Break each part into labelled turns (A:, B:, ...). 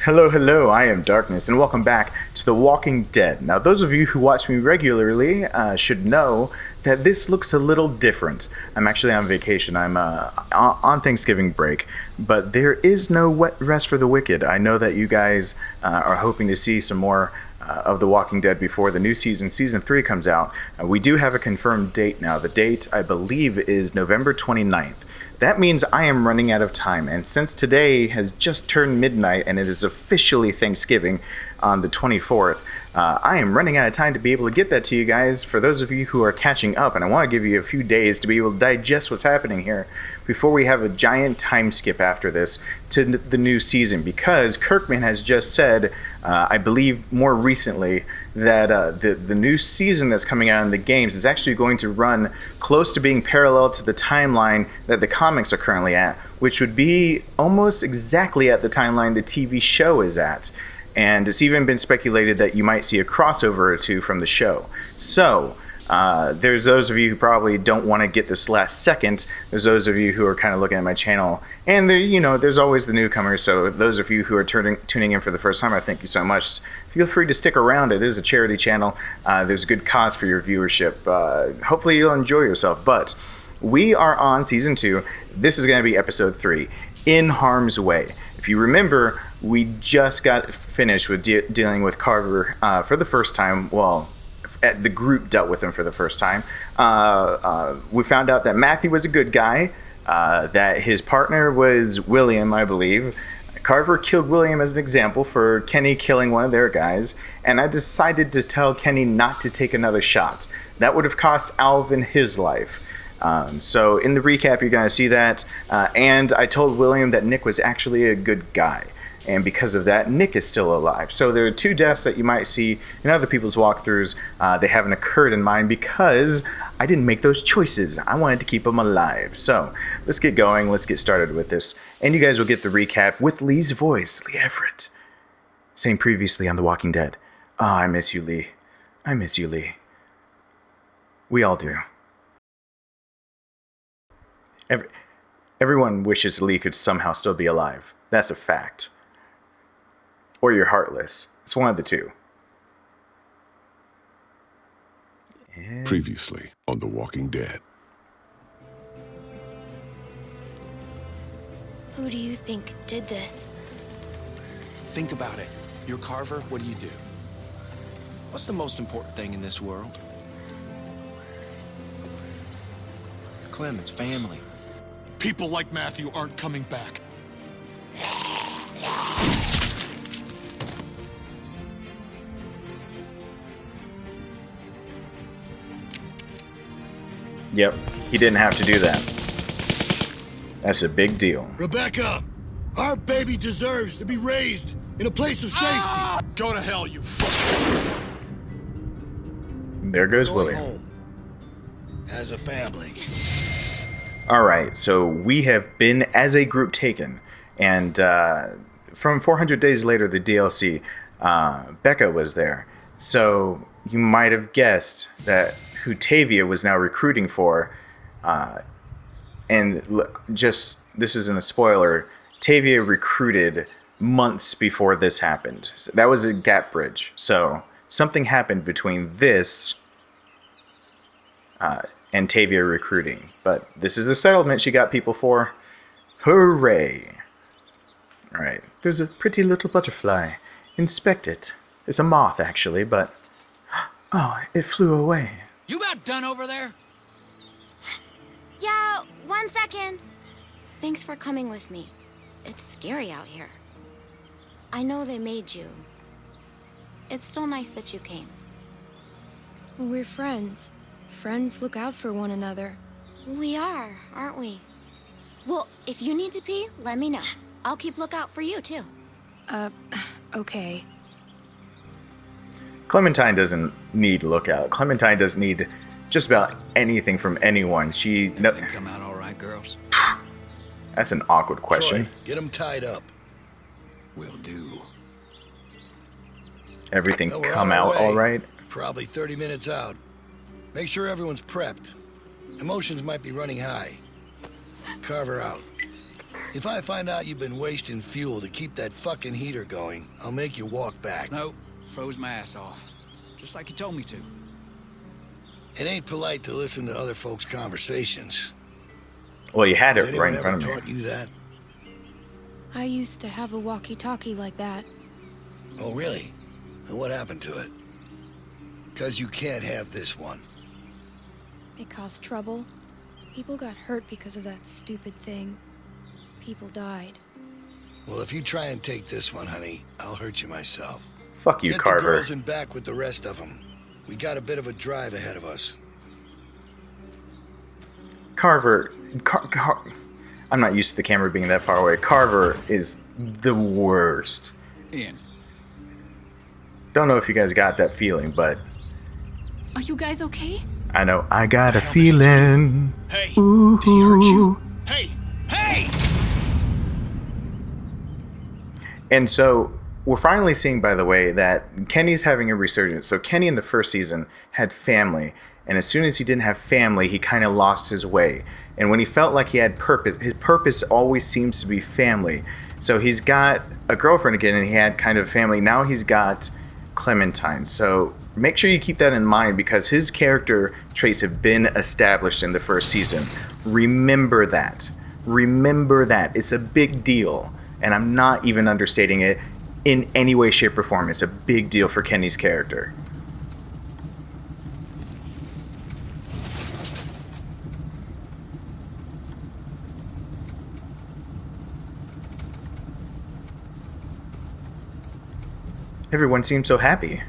A: Hello, hello, I am Darkness, and welcome back to The Walking Dead. Now, those of you who watch me regularly should know that this looks a little different. I'm actually on vacation. I'm on Thanksgiving break, but there is no wet rest for the wicked. I know that you guys are hoping to see some more of The Walking Dead before the new season, Season 3, comes out. We do have a confirmed date now. The date, I believe, is November 29th. That means I am running out of time, and since today has just turned midnight and it is officially Thanksgiving on the 24th, I am running out of time to be able to get that to you guys for those of you who are catching up, and I want to give you a few days to be able to digest what's happening here before we have a giant time skip after this to the new season, because Kirkman has just said, I believe more recently, that the new season that's coming out in the games is actually going to run close to being parallel to the timeline that the comics are currently at, which would be almost exactly at the timeline the TV show is at. And it's even been speculated that you might see a crossover or two from the show. So, there's those of you who probably don't want to get this last second. There's those of you who are kind of looking at my channel. And, there's always the newcomers. So those of you who are tuning in for the first time, I thank you so much. Feel free to stick around. It is a charity channel. There's a good cause for your viewership. Hopefully you'll enjoy yourself. But we are on Season 2. This is going to be Episode 3, In Harm's Way. If you remember, we just got finished with dealing with Carver for the first time. Well, the group dealt with him for the first time. We found out that Matthew was a good guy, that his partner was William, I believe. Carver killed William as an example for Kenny killing one of their guys, and I decided to tell Kenny not to take another shot. That would have cost Alvin his life. So in the recap, you're going to see that. And I told William that Nick was actually a good guy. And because of that, Nick is still alive. So there are two deaths that you might see in other people's walkthroughs. They haven't occurred in mine because I didn't make those choices. I wanted to keep them alive. So let's get going. Let's get started with this. And you guys will get the recap with Lee's voice, Lee Everett, saying previously on The Walking Dead. Ah, I miss you, Lee. I miss you, Lee. We all do. Everyone wishes Lee could somehow still be alive. That's a fact. Or you're heartless. It's one of the two.
B: Previously on The Walking Dead.
C: Who do you think did this?
D: Think about it. You're Carver, what do you do? What's the most important thing in this world? Clem, it's family.
E: People like Matthew aren't coming back.
A: Yep, he didn't have to do that. That's a big deal.
F: Rebecca, our baby deserves to be raised in a place of safety.
E: Go to hell, you fuck.
A: There goes
F: Going
A: William.
F: home as a family.
A: Alright, so we have been as a group taken. And from 400 Days Later, the DLC, Becca was there. So you might have guessed that who Tavia was now recruiting for. This isn't a spoiler, Tavia recruited months before this happened. So that was a gap bridge. So something happened between this and Tavia recruiting. But this is the settlement she got people for. Hooray! Alright, there's a pretty little butterfly. Inspect it. It's a moth, actually, but... Oh, it flew away.
G: You about done over there?
C: Yeah, 1 second. Thanks for coming with me. It's scary out here. I know they made you. It's still nice that you came.
H: We're friends. Friends look out for one another.
C: We are, aren't we? Well, if you need to pee, let me know. I'll keep lookout for you, too.
H: Okay.
A: Clementine doesn't need lookout. Clementine doesn't need just about anything from anyone.
G: Everything come out all right, girls?
A: That's an awkward question.
F: Troy, get them tied up.
G: Will do.
A: Everything
F: Well, we're
A: come
F: on our
A: out
F: way.
A: all right?
F: Probably 30 minutes out. Make sure everyone's prepped. Emotions might be running high. Carver out. If I find out you've been wasting fuel to keep that fucking heater going, I'll make you walk back.
G: Nope. Froze my ass off. Just like you told me to.
F: It ain't polite to listen to other folks' conversations.
A: Well, you had
F: Has
A: it right
F: anyone
A: in front
F: ever
A: of
F: taught
A: me.
F: you that?
H: I used to have a walkie-talkie like that.
F: Oh, really? And what happened to it? 'Cause you can't have this one.
H: It caused trouble. People got hurt because of that stupid thing. People died.
F: Well, if you try and take this one, honey, I'll hurt you myself.
A: Fuck you,
F: Get the
A: Carver.
F: girls in back with the rest of them. We got a bit of a drive ahead of us.
A: Carver, I'm not used to the camera being that far away. Carver is the worst.
G: Ian.
A: Don't know if you guys got that feeling, but
I: Are you guys okay?
A: I know I got a feeling.
E: Hey,
A: Ooh.
E: did he hurt you? Hey! Hey!
A: And so we're finally seeing, by the way, that Kenny's having a resurgence. So Kenny in the first season had family, and as soon as he didn't have family, he kind of lost his way. And when he felt like he had purpose, his purpose always seems to be family. So he's got a girlfriend again, and he had kind of family. Now he's got Clementine. So make sure you keep that in mind, because his character traits have been established in the first season. Remember that. Remember that. It's a big deal. And I'm not even understating it in any way, shape, or form. It's a big deal for Kenny's character. Everyone seems so happy.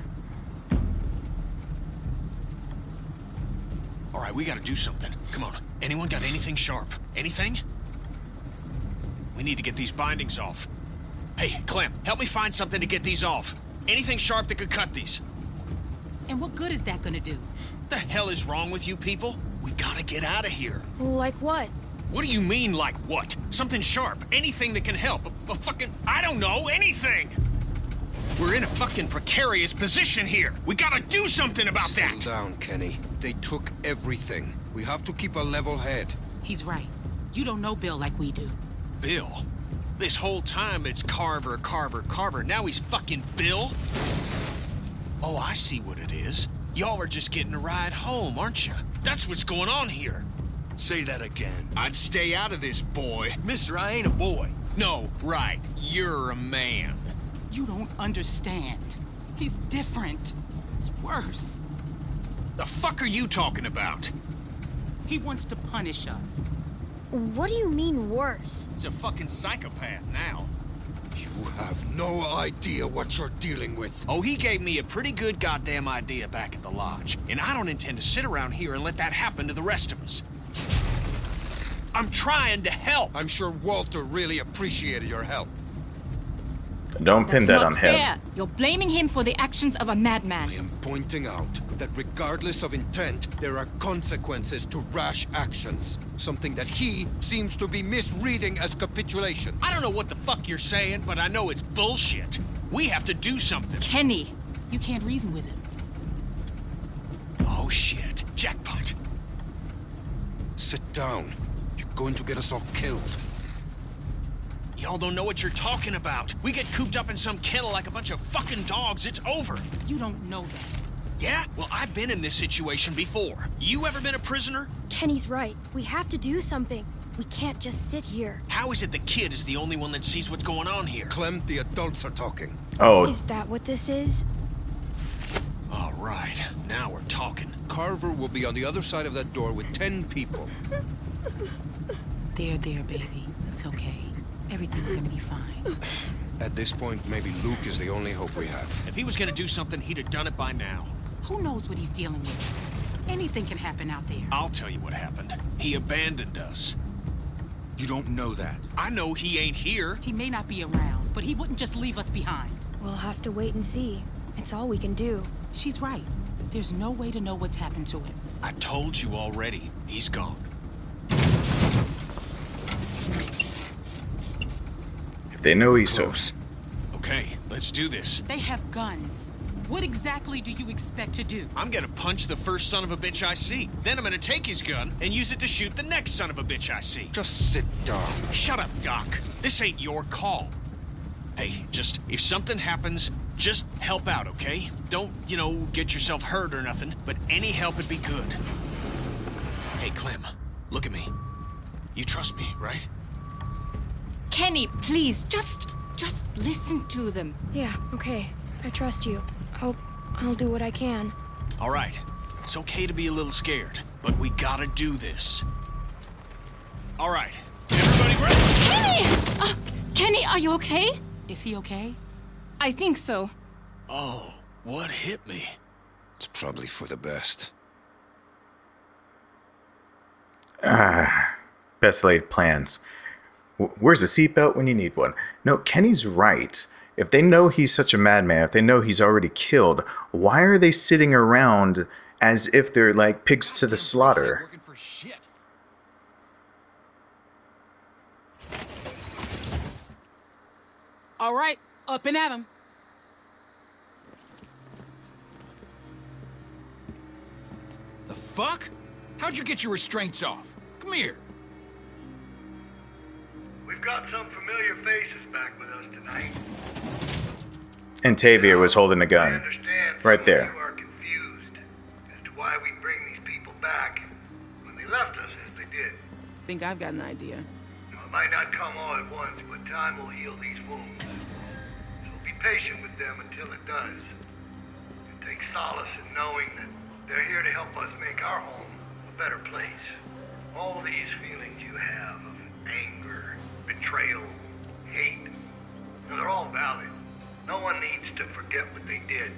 E: All right, we gotta do something. Come on. Anyone got anything sharp? Anything? We need to get these bindings off. Hey, Clem, help me find something to get these off. Anything sharp that could cut these.
I: And what good is that gonna do?
E: The hell is wrong with you people? We gotta get out of here.
H: Like what?
E: What do you mean, like what? Something sharp. Anything that can help. A fucking... I don't know. Anything. We're in a fucking precarious position here. We gotta do something about
J: Settle
E: that.
J: down, Kenny. They took everything. We have to keep a level head.
I: He's right. You don't know Bill like we do.
E: Bill? This whole time it's Carver, Carver, Carver. Now he's fucking Bill? Oh, I see what it is. Y'all are just getting a ride home, aren't you? That's what's going on here.
J: Say that again.
E: I'd stay out of this, boy.
J: Mister, I ain't a boy.
E: No, right. You're a man.
I: You don't understand. He's different. It's worse.
E: The fuck are you talking about?
I: He wants to punish us.
H: What do you mean worse?
E: He's a fucking psychopath now.
J: You have no idea what you're dealing with.
E: Oh, he gave me a pretty good goddamn idea back at the lodge. And I don't intend to sit around here and let that happen to the rest of us. I'm trying to help.
J: I'm sure Walter really appreciated your help.
A: Don't pin
I: That's
A: that
I: not
A: on
I: fair.
A: him.
I: You're blaming him for the actions of a madman.
J: I am pointing out that regardless of intent, there are consequences to rash actions. Something that he seems to be misreading as capitulation.
E: I don't know what the fuck you're saying, but I know it's bullshit. We have to do something.
I: Kenny, you can't reason with him.
E: Oh shit. Jackpot.
J: Sit down. You're going to get us all killed.
E: Y'all don't know what you're talking about. We get cooped up in some kennel like a bunch of fucking dogs, it's over.
I: You don't know that.
E: Yeah? Well, I've been in this situation before. You ever been a prisoner?
H: Kenny's right. We have to do something. We can't just sit here.
E: How is it the kid is the only one that sees what's going on here?
J: Clem, the adults are talking.
A: Oh,
H: Is that what this is?
E: All right, now we're talking.
J: Carver will be on the other side of that door with 10 people.
I: There, baby. It's okay. Everything's gonna be fine.
J: At this point, maybe Luke is the only hope we have.
E: If he was gonna do something, he'd have done it by now.
I: Who knows what he's dealing with? Anything can happen out there.
E: I'll tell you what happened. He abandoned us.
J: You don't know that.
E: I know he ain't here.
I: He may not be around, but he wouldn't just leave us behind.
H: We'll have to wait and see. It's all we can do.
I: She's right. There's no way to know what's happened to him.
E: I told you already. He's gone.
A: if they know he's so...
J: Close.
E: Okay, let's do this.
I: They have guns. What exactly do you expect to do?
E: I'm gonna punch the first son of a bitch I see. Then I'm gonna take his gun and use it to shoot the next son of a bitch I see.
D: Just sit down.
E: Shut up, Doc. This ain't your call. Hey, just, if something happens, just help out, okay? Don't, get yourself hurt or nothing, but any help would be good. Hey, Clem, look at me. You trust me, right?
K: Kenny, please, just listen to them.
H: Yeah, okay. I trust you. I'll do what I can.
E: All right. It's okay to be a little scared, but we gotta do this. All right. Everybody ready?
K: Kenny! Kenny, are you okay?
I: Is he okay?
K: I think so.
E: Oh, what hit me?
J: It's probably for the best.
A: Best laid plans. Where's a seatbelt when you need one? No, Kenny's right. If they know he's such a madman, if they know he's already killed, why are they sitting around as if they're like pigs to the slaughter?
G: Working for shit.
I: All right, up and at him. The fuck? How'd you get your restraints off? Come here.
L: We've got some familiar faces back with us tonight.
A: And Tavia was holding a
L: I
A: gun.
L: understand
A: Right
L: some
A: there.
L: of you are confused as to why we bring these people back when they left us as they did.
M: Think I've got an idea.
L: Now, it might not come all at once, but time will heal these wounds. So be patient with them until it does. And take solace in knowing that they're here to help us make our home a better place. All these feelings you have of anger, betrayal, hate, they're all valid. No one needs to forget what they did.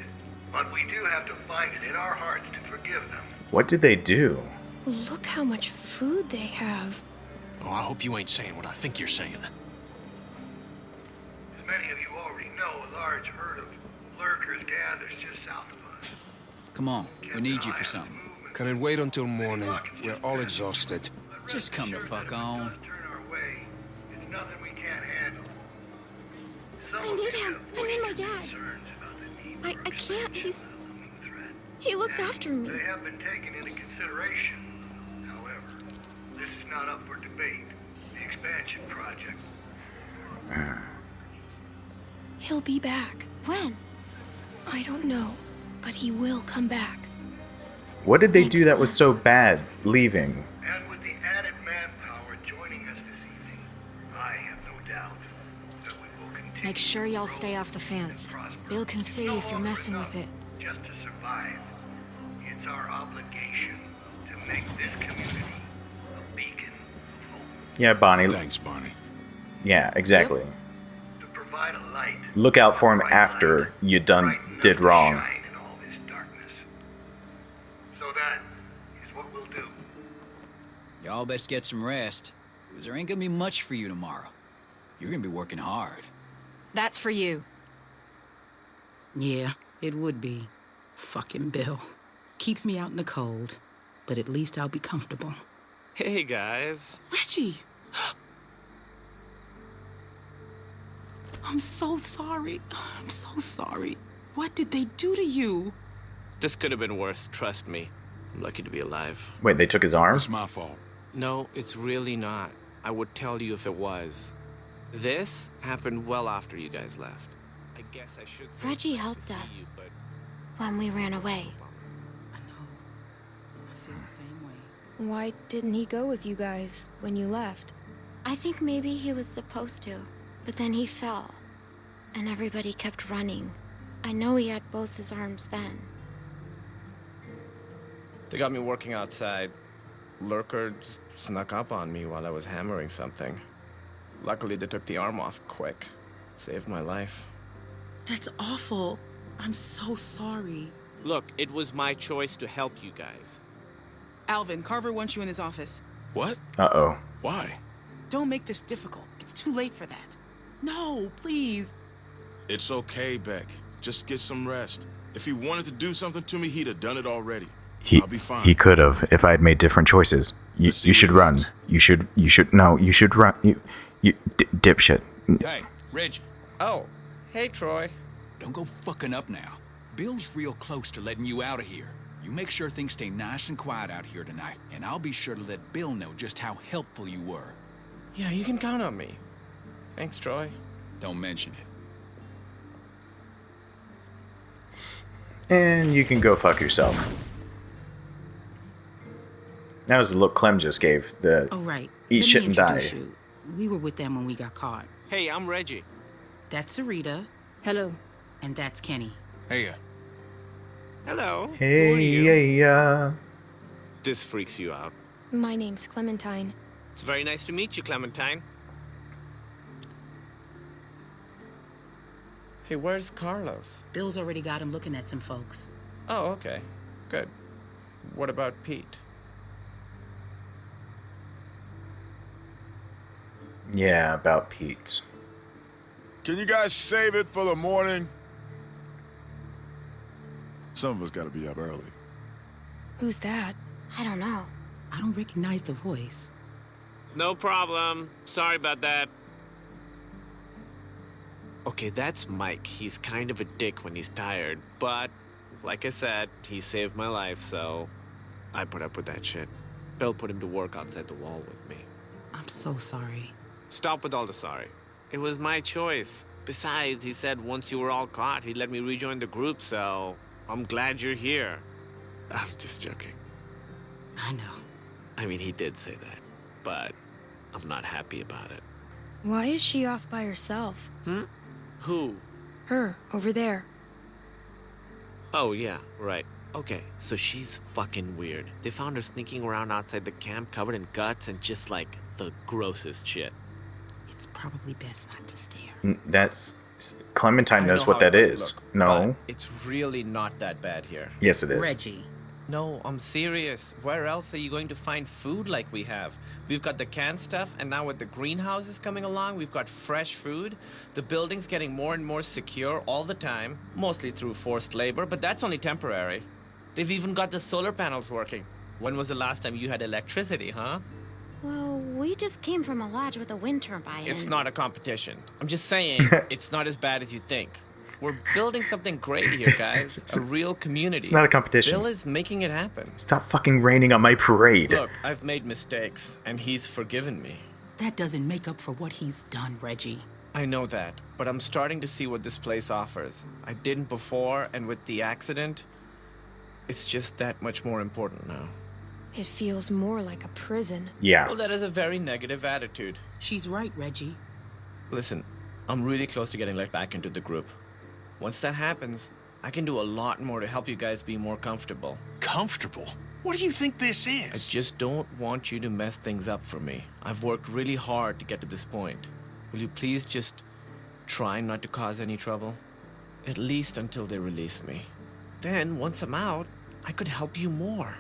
L: But we do have to find it in our hearts to forgive them.
A: What did they do?
H: Look how much food they have.
E: Oh, I hope you ain't saying what I think you're saying.
L: As many of you already know, a large herd of lurkers gathers just south of us.
G: Come on, we need you for something.
J: Can it wait until morning? We're all exhausted.
G: Just come the fuck on.
L: It's nothing we can't handle.
C: I need him. I need my dad. I can't. He looks after me.
L: They have been taken into consideration. However, this is not up for debate. The expansion project.
H: He'll be back.
C: When?
H: I don't know, but he will come back.
A: What did they do that was so bad, leaving?
L: And with the added manpower joining us this evening, I have no doubt that we will continue.
K: Make sure y'all stay off the fence. Bill can see if you're messing with it.
L: Just to survive. It's our obligation to make this community a beacon of hope.
A: Yeah, Bonnie.
B: Thanks, Bonnie.
A: Yeah, exactly.
L: To provide a light.
A: Look out for him after you did wrong.
L: Shine in all this darkness. So that is what we'll do.
G: Y'all best get some rest, because there ain't gonna be much for you tomorrow. You're gonna be working hard.
K: That's for you.
M: Yeah, it would be. Fucking Bill. Keeps me out in the cold, but at least I'll be comfortable.
N: Hey, guys.
M: Reggie! I'm so sorry. I'm so sorry. What did they do to you?
N: This could have been worse, trust me. I'm lucky to be alive.
A: Wait, they took his arm?
B: It's my fault.
N: No, it's really not. I would tell you if it was. This happened well after you guys left. I guess I should say
C: Reggie
N: it's nice
C: helped
N: to see
C: us
N: you, but
C: when we ran away.
M: I know. I feel the same way.
H: Why didn't he go with you guys when you left?
C: I think maybe he was supposed to, but then he fell, and everybody kept running. I know he had both his arms then.
N: They got me working outside. Lurkers snuck up on me while I was hammering something. Luckily, they took the arm off quick. Saved my life.
M: That's awful. I'm so sorry.
N: Look, it was my choice to help you guys.
M: Alvin, Carver wants you in his office.
B: What?
A: Uh-oh.
B: Why?
M: Don't make this difficult. It's too late for that. No, please.
B: It's okay, Beck. Just get some rest. If he wanted to do something to me, he'd have done it already. I'll be fine.
A: He could have if I had made different choices. You should run. You should run. You dipshit.
G: Hey, Reggie.
N: Oh, hey, Troy.
G: Don't go fucking up now. Bill's real close to letting you out of here. You make sure things stay nice and quiet out here tonight, and I'll be sure to let Bill know just how helpful you were.
N: Yeah, you can count on me. Thanks, Troy.
G: Don't mention it.
A: And you can go fuck yourself. That was the look Clem just gave. The
M: oh, right.
A: eat
M: Let
A: shit
M: me
A: and die.
M: introduce you. We were with them when we got caught.
N: Hey, I'm Reggie.
M: That's Sarita.
K: Hello.
M: And that's Kenny.
E: Hey,
N: Hello.
A: Hey,
N: Who are you?
A: yeah.
N: This freaks you out.
H: My name's Clementine.
N: It's very nice to meet you, Clementine. Hey, where's Carlos?
M: Bill's already got him looking at some folks.
N: Oh, okay. Good. What about Pete?
A: Yeah, about Pete.
B: Can you guys save it for the morning? Some of us gotta be up early.
H: Who's that?
C: I don't know.
M: I don't recognize the voice.
N: No problem. Sorry about that. Okay, that's Mike. He's kind of a dick when he's tired, but like I said, he saved my life, so I put up with that shit. Bill put him to work outside the wall with me.
M: I'm so sorry.
N: Stop with all the sorry. It was my choice. Besides, he said once you were all caught, he'd let me rejoin the group, so I'm glad you're here. I'm just joking.
M: I know.
N: I mean, he did say that, but I'm not happy about it.
H: Why is she off by herself?
N: Who?
H: Her, over there.
N: Oh, yeah, right. Okay, so she's fucking weird. They found her sneaking around outside the camp covered in guts and just like the grossest shit.
M: It's probably best not to stare.
A: That's Clementine
N: I
A: knows
N: know
A: what
N: how it
A: that
N: must
A: is.
N: look,
A: No.
N: but it's really not that bad here.
A: Yes, it is.
M: Reggie.
N: No, I'm serious. Where else are you going to find food like we have? We've got the canned stuff, and now with the greenhouses coming along, we've got fresh food. The building's getting more and more secure all the time, mostly through forced labor, but that's only temporary. They've even got the solar panels working. When was the last time you had electricity, huh?
C: Well, we just came from a lodge with a wind turbine.
N: It's
C: and-
N: not a competition. I'm just saying, it's not as bad as you think. We're building something great here, guys. A real community.
A: It's not a competition.
N: Bill is making it happen.
A: Stop fucking raining on my parade.
N: Look, I've made mistakes, and he's forgiven me.
M: That doesn't make up for what he's done, Reggie.
N: I know that, but I'm starting to see what this place offers. I didn't before, and with the accident, it's just that much more important now.
H: It feels more like a prison.
A: Yeah.
N: Well, that is a very negative attitude.
M: She's right, Reggie.
N: Listen, I'm really close to getting let back into the group. Once that happens, I can do a lot more to help you guys be more comfortable.
E: Comfortable? What do you think this
N: I
E: is?
N: just don't want you to mess things up for me. I've worked really hard to get to this point. Will you please just try not to cause any trouble? At least until they release me. Then, once I'm out, I could help you more.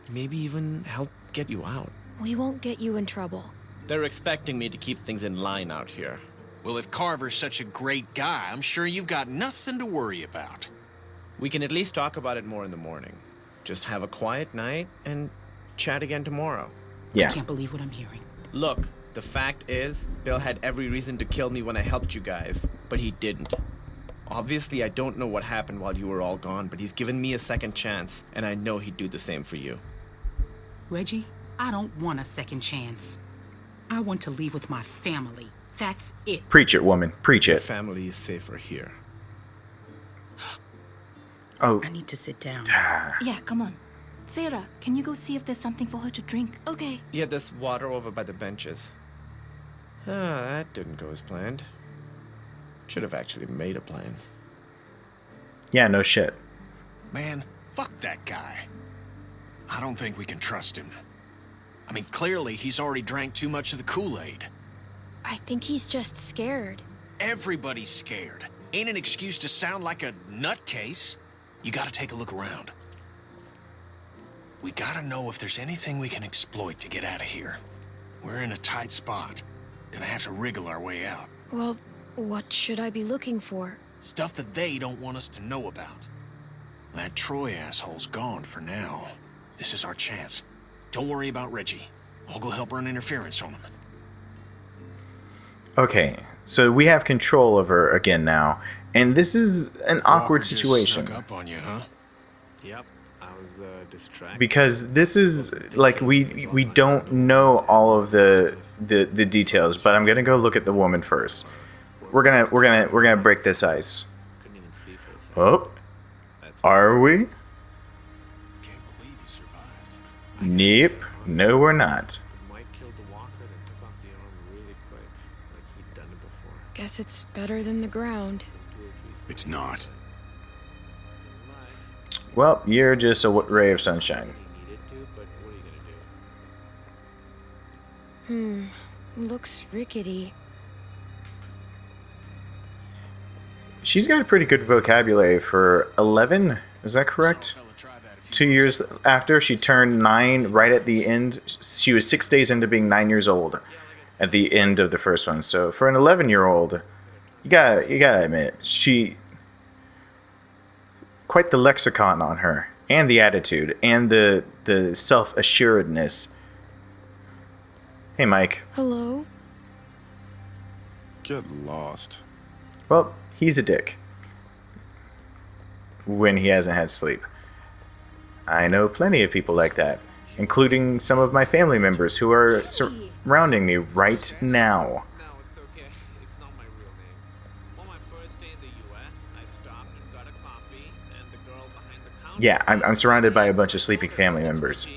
N: Maybe even help get you out.
H: We won't get you in trouble.
N: They're expecting me to keep things in line out here.
E: Well, if Carver's such a great guy, I'm sure you've got nothing to worry about.
N: We can at least talk about it more in the morning. Just have a quiet night and chat again tomorrow.
A: Yeah.
M: I can't believe what I'm hearing.
N: Look, the fact is, Bill had every reason to kill me when I helped you guys, but he didn't. Obviously, I don't know what happened while you were all gone, but he's given me a second chance, and I know he'd do the same for you.
M: Reggie, I don't want a second chance. I want to leave with my family. That's it.
A: Preach it, woman. Preach
N: Your
A: it.
N: family is safer here.
A: Oh.
M: I need to sit down.
K: Yeah, come on. Sarah, can you go see if there's something for her to drink?
C: Okay.
N: Yeah, there's water over by the benches. Ah, that didn't go as planned. Should have actually made a plan.
A: Yeah, no shit.
E: Man, fuck that guy. I don't think we can trust him. I mean, clearly he's already drank too much of the Kool-Aid.
H: I think he's just scared.
E: Everybody's scared. Ain't an excuse to sound like a nutcase. You gotta take a look around. We gotta know if there's anything we can exploit to get out of here. We're in a tight spot. Gonna have to wriggle our way out.
H: Well, what should I be looking for?
E: Stuff that they don't want us to know about. That Troy asshole's gone for now. This is our chance. Don't worry about Reggie. I'll go help run interference on him.
A: Okay, so we have control of her again now, And this is an awkward
B: Walker just
A: situation.
B: snuck up on you, huh?
N: Yep, I was distracted.
A: Because this is like we don't know all of the details, but I'm gonna go look at the woman first. We're gonna break this ice. Oh, are we? Nope, no, we're not.
N: Mike killed the walker, then took off the arm really quick, like he'd done it before.
H: Guess it's better than the ground.
B: It's not.
A: Well, you're just a ray of sunshine.
H: Looks rickety.
A: She's got a pretty good vocabulary for 11. Is that correct? 2 years after she turned 9, right at the end, she was 6 days into being 9 years old at the end of the first one. So for an 11-year-old, you gotta admit, she quite the lexicon on her, and the attitude, and the self-assuredness. Hey, Mike.
H: Hello?
B: Get lost.
A: Well, he's a dick when he hasn't had sleep. I know plenty of people like that, including some of my family members who are surrounding me right now.
N: No, it's okay. It's not my real name. On my first day in the U.S., I stopped and got a coffee, and the girl behind the counter...
A: Yeah, I'm surrounded by a bunch of sleeping family members.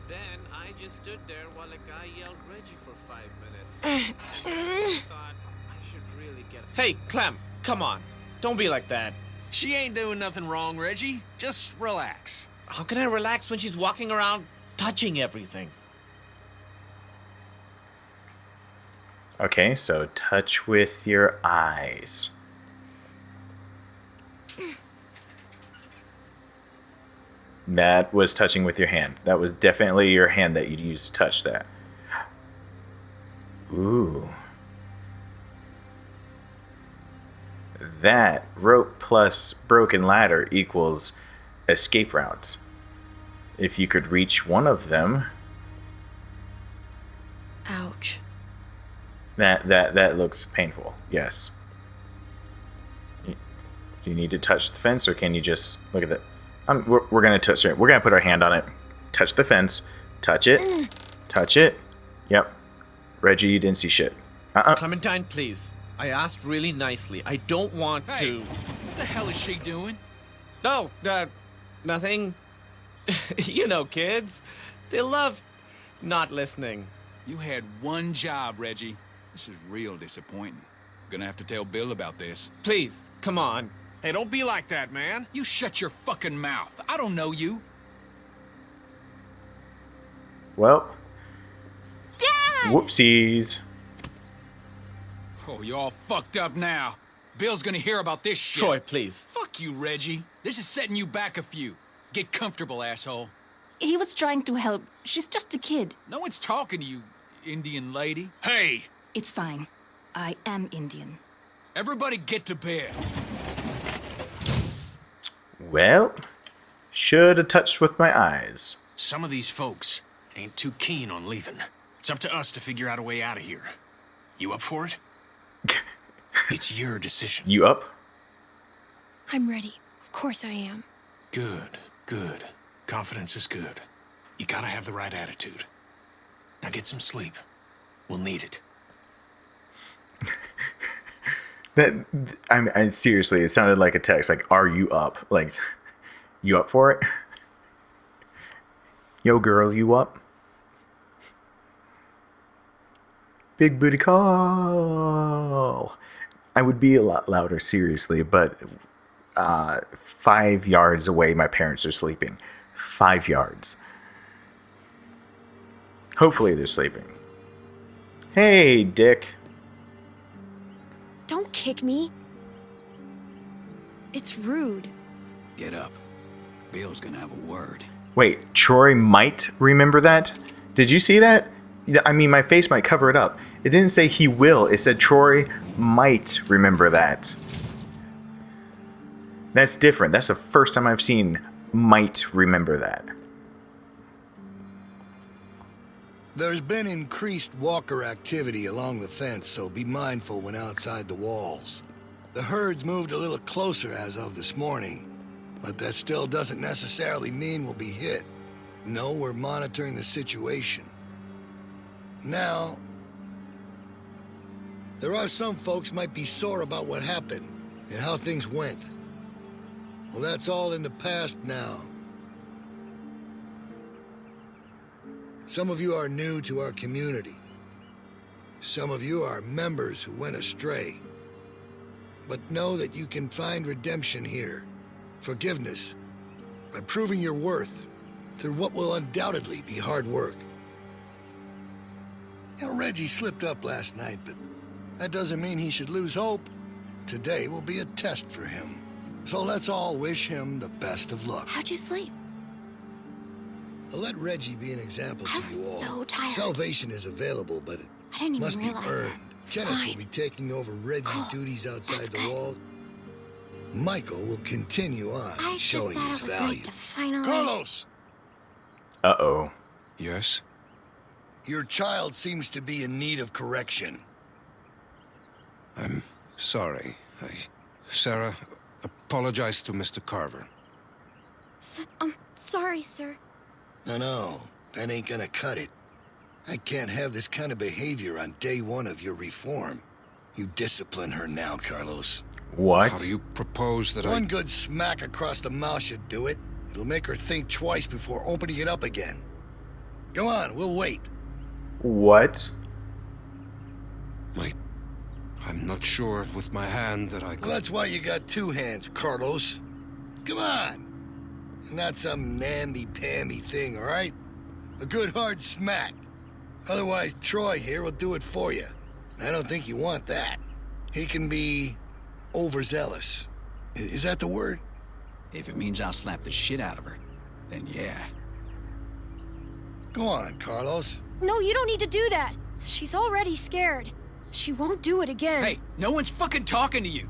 N: Then I just stood there while a guy yelled Reggie for 5 minutes. And I thought I should really get... Hey, Clem, come on. Don't be like that.
E: She ain't doing nothing wrong, Reggie. Just relax.
N: How can I relax when she's walking around touching everything?
A: Okay, so touch with your eyes. That was touching with your hand. That was definitely your hand that you'd use to touch that. Ooh. That rope plus broken ladder equals escape routes. If you could reach one of them...
H: Ouch.
A: That looks painful, yes. Do you need to touch the fence, or can you just look at that? We're gonna touch it. We're gonna put our hand on it. Touch the fence. Touch it. Touch it. Yep. Reggie, you didn't see shit.
N: Clementine, please. I asked really nicely. I don't want to...
G: What the hell is she doing?
N: No, nothing. You know, kids. They love not listening.
G: You had one job, Reggie. This is real disappointing. Gonna have to tell Bill about this.
N: Please, come on.
E: Hey, don't be like that, man.
G: You shut your fucking mouth. I don't know you.
A: Well.
H: Dad!
A: Whoopsies.
G: Oh, you all fucked up now. Bill's gonna hear about this shit.
N: Troy, please.
G: Fuck you, Reggie. This is setting you back a few. Get comfortable, asshole.
K: He was trying to help. She's just a kid.
G: No one's talking to you, Indian lady.
E: Hey!
K: It's fine. I am Indian.
G: Everybody get to bed.
A: Well, should have touched with my eyes.
E: Some of these folks ain't too keen on leaving. It's up to us to figure out a way out of here. You up for it? It's your decision.
A: You up?
H: I'm ready. Of course I am.
E: Good, good. Confidence is good. You gotta have the right attitude. Now get some sleep. We'll need it.
A: I seriously, it sounded like a text. Like, are you up? Like, you up for it? Yo, girl, you up? Big booty call. I would be a lot louder, seriously, but 5 yards away, my parents are sleeping. 5 yards. Hopefully they're sleeping. Hey, Dick.
H: Don't kick me. It's rude.
G: Get up. Bill's gonna have a word.
A: Wait, Troy might remember that? Did you see that? I mean, my face might cover it up. It didn't say he will. It said Troy might remember that. That's different. That's the first time I've seen might remember that.
F: There's been increased walker activity along the fence, so be mindful when outside the walls. The herd's moved a little closer as of this morning, but that still doesn't necessarily mean we'll be hit. No, we're monitoring the situation. Now, there are some folks might be sore about what happened and how things went. Well, that's all in the past now. Some of you are new to our community. Some of you are members who went astray. But know that you can find redemption here, forgiveness, by proving your worth through what will undoubtedly be hard work. You know, Reggie slipped up last night, but that doesn't mean he should lose hope. Today will be a test for him. So let's all wish him the best of luck.
C: How'd you sleep?
F: Let Reggie be an example to you all.
C: I was so tired.
F: Salvation is available, but it
C: I didn't even
F: must be
C: realize
F: earned.
C: that.
F: Kenneth
C: Fine.
F: will be taking over Reggie's duties outside
C: That's
F: the
C: good.
F: walls. Michael will continue on
C: I just
F: showing
C: thought
F: his
C: it was
F: value.
C: nice to finally...
F: Carlos!
A: Uh-oh.
J: Yes?
F: Your child seems to be in need of correction.
J: I'm sorry. Sarah, apologize to Mr. Carver.
H: I'm sorry, sir.
F: No, that ain't gonna cut it. I can't have this kind of behavior on day one of your reform. You discipline her now, Carlos.
A: What?
J: How do you propose that
F: One good smack across the mouth should do it. It'll make her think twice before opening it up again. Go on, we'll wait.
A: What?
J: I'm not sure with my hand that I could...
F: Well, that's why you got two hands, Carlos. Come on. Not some namby-pamby thing, all right? A good hard smack. Otherwise, Troy here will do it for you. I don't think you want that. He can be overzealous. Is that the word?
G: If it means I'll slap the shit out of her, then yeah.
F: Go on, Carlos.
H: No, you don't need to do that. She's already scared. She won't do it again.
G: Hey, no one's fucking talking to you.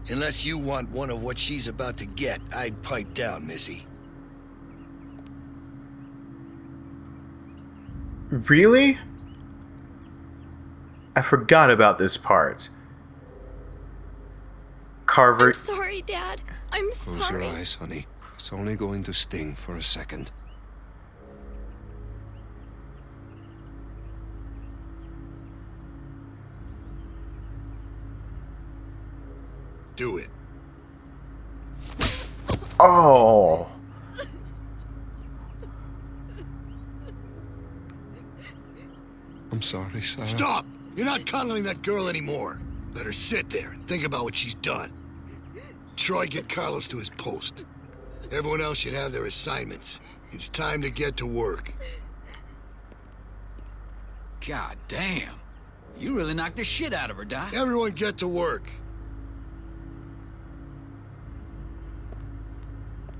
F: Unless you want one of what she's about to get, I'd pipe down, Missy.
A: Really? I forgot about this part. Carver...
H: I'm sorry, Dad. I'm sorry.
J: Close your eyes, honey. It's only going to sting for a second.
F: Do it.
A: Oh.
J: I'm sorry, Sarah.
F: Stop! You're not cuddling that girl anymore. Let her sit there and think about what she's done. Troy, get Carlos to his post. Everyone else should have their assignments. It's time to get to work.
G: God damn. You really knocked the shit out of her, Doc.
F: Everyone get to work.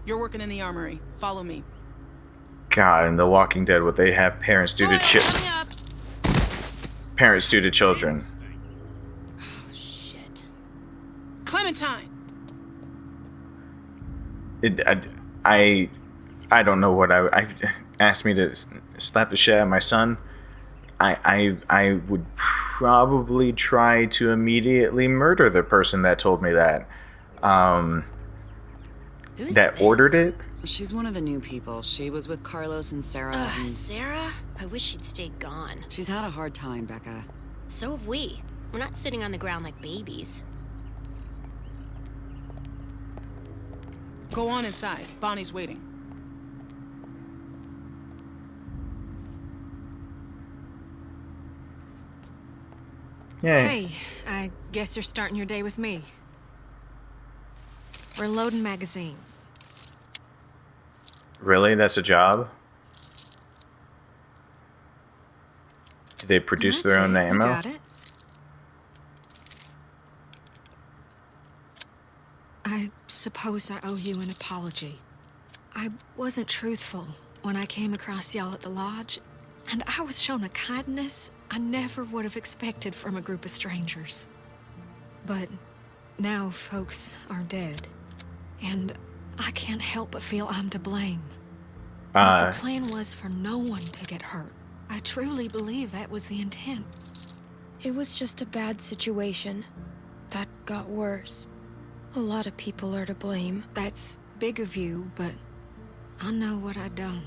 M: You're working in the armory. Follow me.
A: God, in The Walking Dead, what they have parents do to parents do to children.
C: Oh, shit.
M: Clementine!
A: I don't know what I asked me to slap the shit out of my son. I would probably try to immediately murder the person that told me that.
K: Who's
A: that
K: this?
A: ordered it.
K: She's one of the new people. She was with Carlos and Sarah. and...
C: Sarah? I wish she'd stayed gone.
K: She's had a hard time, Becca.
C: So have we. We're not sitting on the ground like babies.
M: Go on inside. Bonnie's waiting.
A: Yeah.
K: Hey, I guess you're starting your day with me. We're loading magazines.
A: Really? That's a job? Do they produce their own ammo?
K: Got it. I suppose I owe you an apology. I wasn't truthful when I came across y'all at the lodge, and I was shown a kindness I never would have expected from a group of strangers. But now folks are dead, and I can't help but feel I'm to blame. But the plan was for no one to get hurt. I truly believe that was the intent.
H: It was just a bad situation. that got worse. A lot of people are to blame.
K: That's big of you, but I know what I done.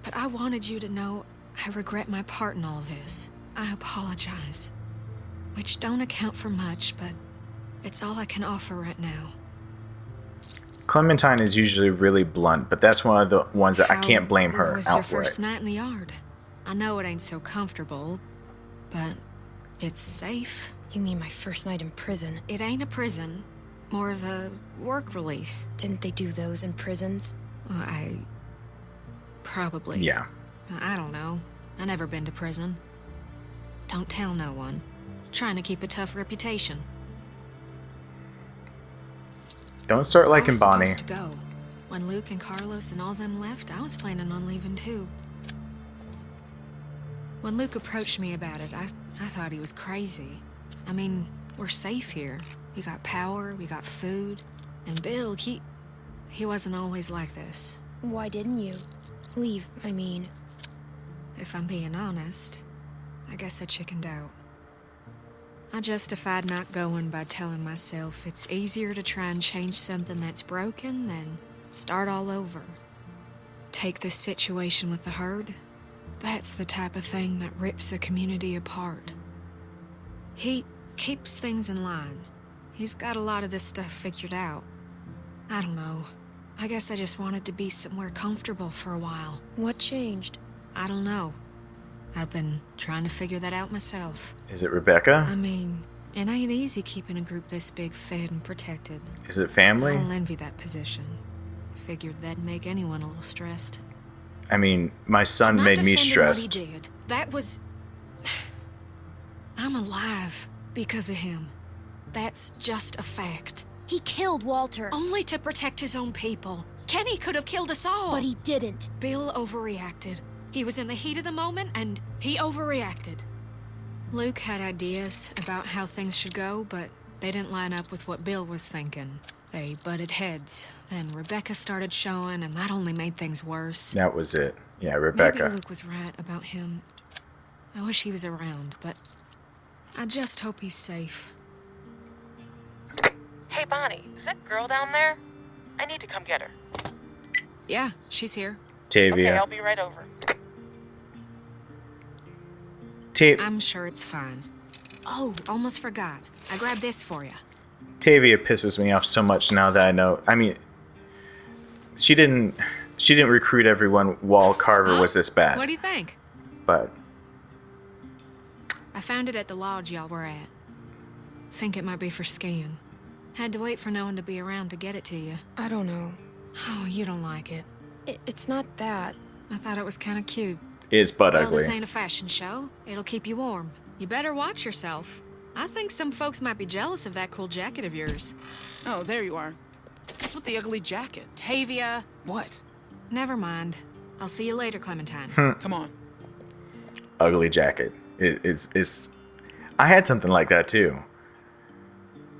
K: But I wanted you to know I regret my part in all this. I apologize. Which don't account for much, but it's all I can offer right now.
A: Clementine is usually really blunt, but that's one of the ones that I can't blame her
K: How was your
A: outright.
K: first night in the yard? I know it ain't so comfortable, but it's safe.
H: You mean my first night in prison?
K: It ain't a prison, more of a work release.
H: Didn't they do those in prisons?
K: Well, probably.
A: Yeah.
K: I don't know. I never been to prison. Don't tell no one. Trying to keep a tough reputation.
A: Don't start liking Bonnie.
K: I was supposed to go. When Luke and Carlos and all them left, I was planning on leaving too. When Luke approached me about it, I thought he was crazy. I mean, we're safe here. We got power, we got food. And Bill, he wasn't always like this.
H: Why didn't you? Leave, I mean.
K: If I'm being honest, I guess I chickened out. I justified not going by telling myself it's easier to try and change something that's broken than start all over. Take this situation with the herd. That's the type of thing that rips a community apart. He keeps things in line. He's got a lot of this stuff figured out. I don't know. I guess I just wanted to be somewhere comfortable for a while.
H: What changed?
K: I don't know. I've been trying to figure that out myself.
A: Is it Rebecca?
K: I mean, it ain't easy keeping a group this big fed and protected.
A: Is it family?
K: I don't envy that position. I figured that'd make anyone a little stressed.
A: I mean, my son
K: I'm not
A: made me
K: defending
A: stressed.
K: What he did. That was... I'm alive because of him. That's just a fact.
H: He killed Walter.
K: Only to protect his own people. Kenny could have killed us all.
H: But he didn't.
K: Bill overreacted. He was in the heat of the moment, and he overreacted. Luke had ideas about how things should go, but they didn't line up with what Bill was thinking. They butted heads. Then Rebecca started showing, and that only made things worse.
A: That was it. Yeah, Rebecca.
K: Maybe Luke was right about him. I wish he was around, but I just hope he's safe.
O: Hey, Bonnie, is that girl down there? I need to come get her.
K: Yeah, she's here.
A: Tavia.
O: Okay, I'll be right over.
K: I'm sure it's fine. Oh, almost forgot. I grabbed this for you.
A: Tavia pisses me off so much now that I know. I mean, she didn't recruit everyone while Carver was this bad.
K: What do you think?
A: But
K: I found it at the lodge y'all were at. Think it might be for skiing. Had to wait for no one to be around to get it to you.
H: I don't know.
K: Oh, you don't like it.
H: It's not that.
K: I thought it was kind of cute.
A: it's butt
K: Well,
A: ugly.
K: this ain't a fashion show. It'll keep you warm. You better watch yourself. I think some folks might be jealous of that cool jacket of yours.
P: Oh, there you are. What's with the ugly jacket?
K: Tavia.
P: What?
K: Never mind. I'll see you later, Clementine.
P: Come on.
A: Ugly jacket. It's I had something like that too.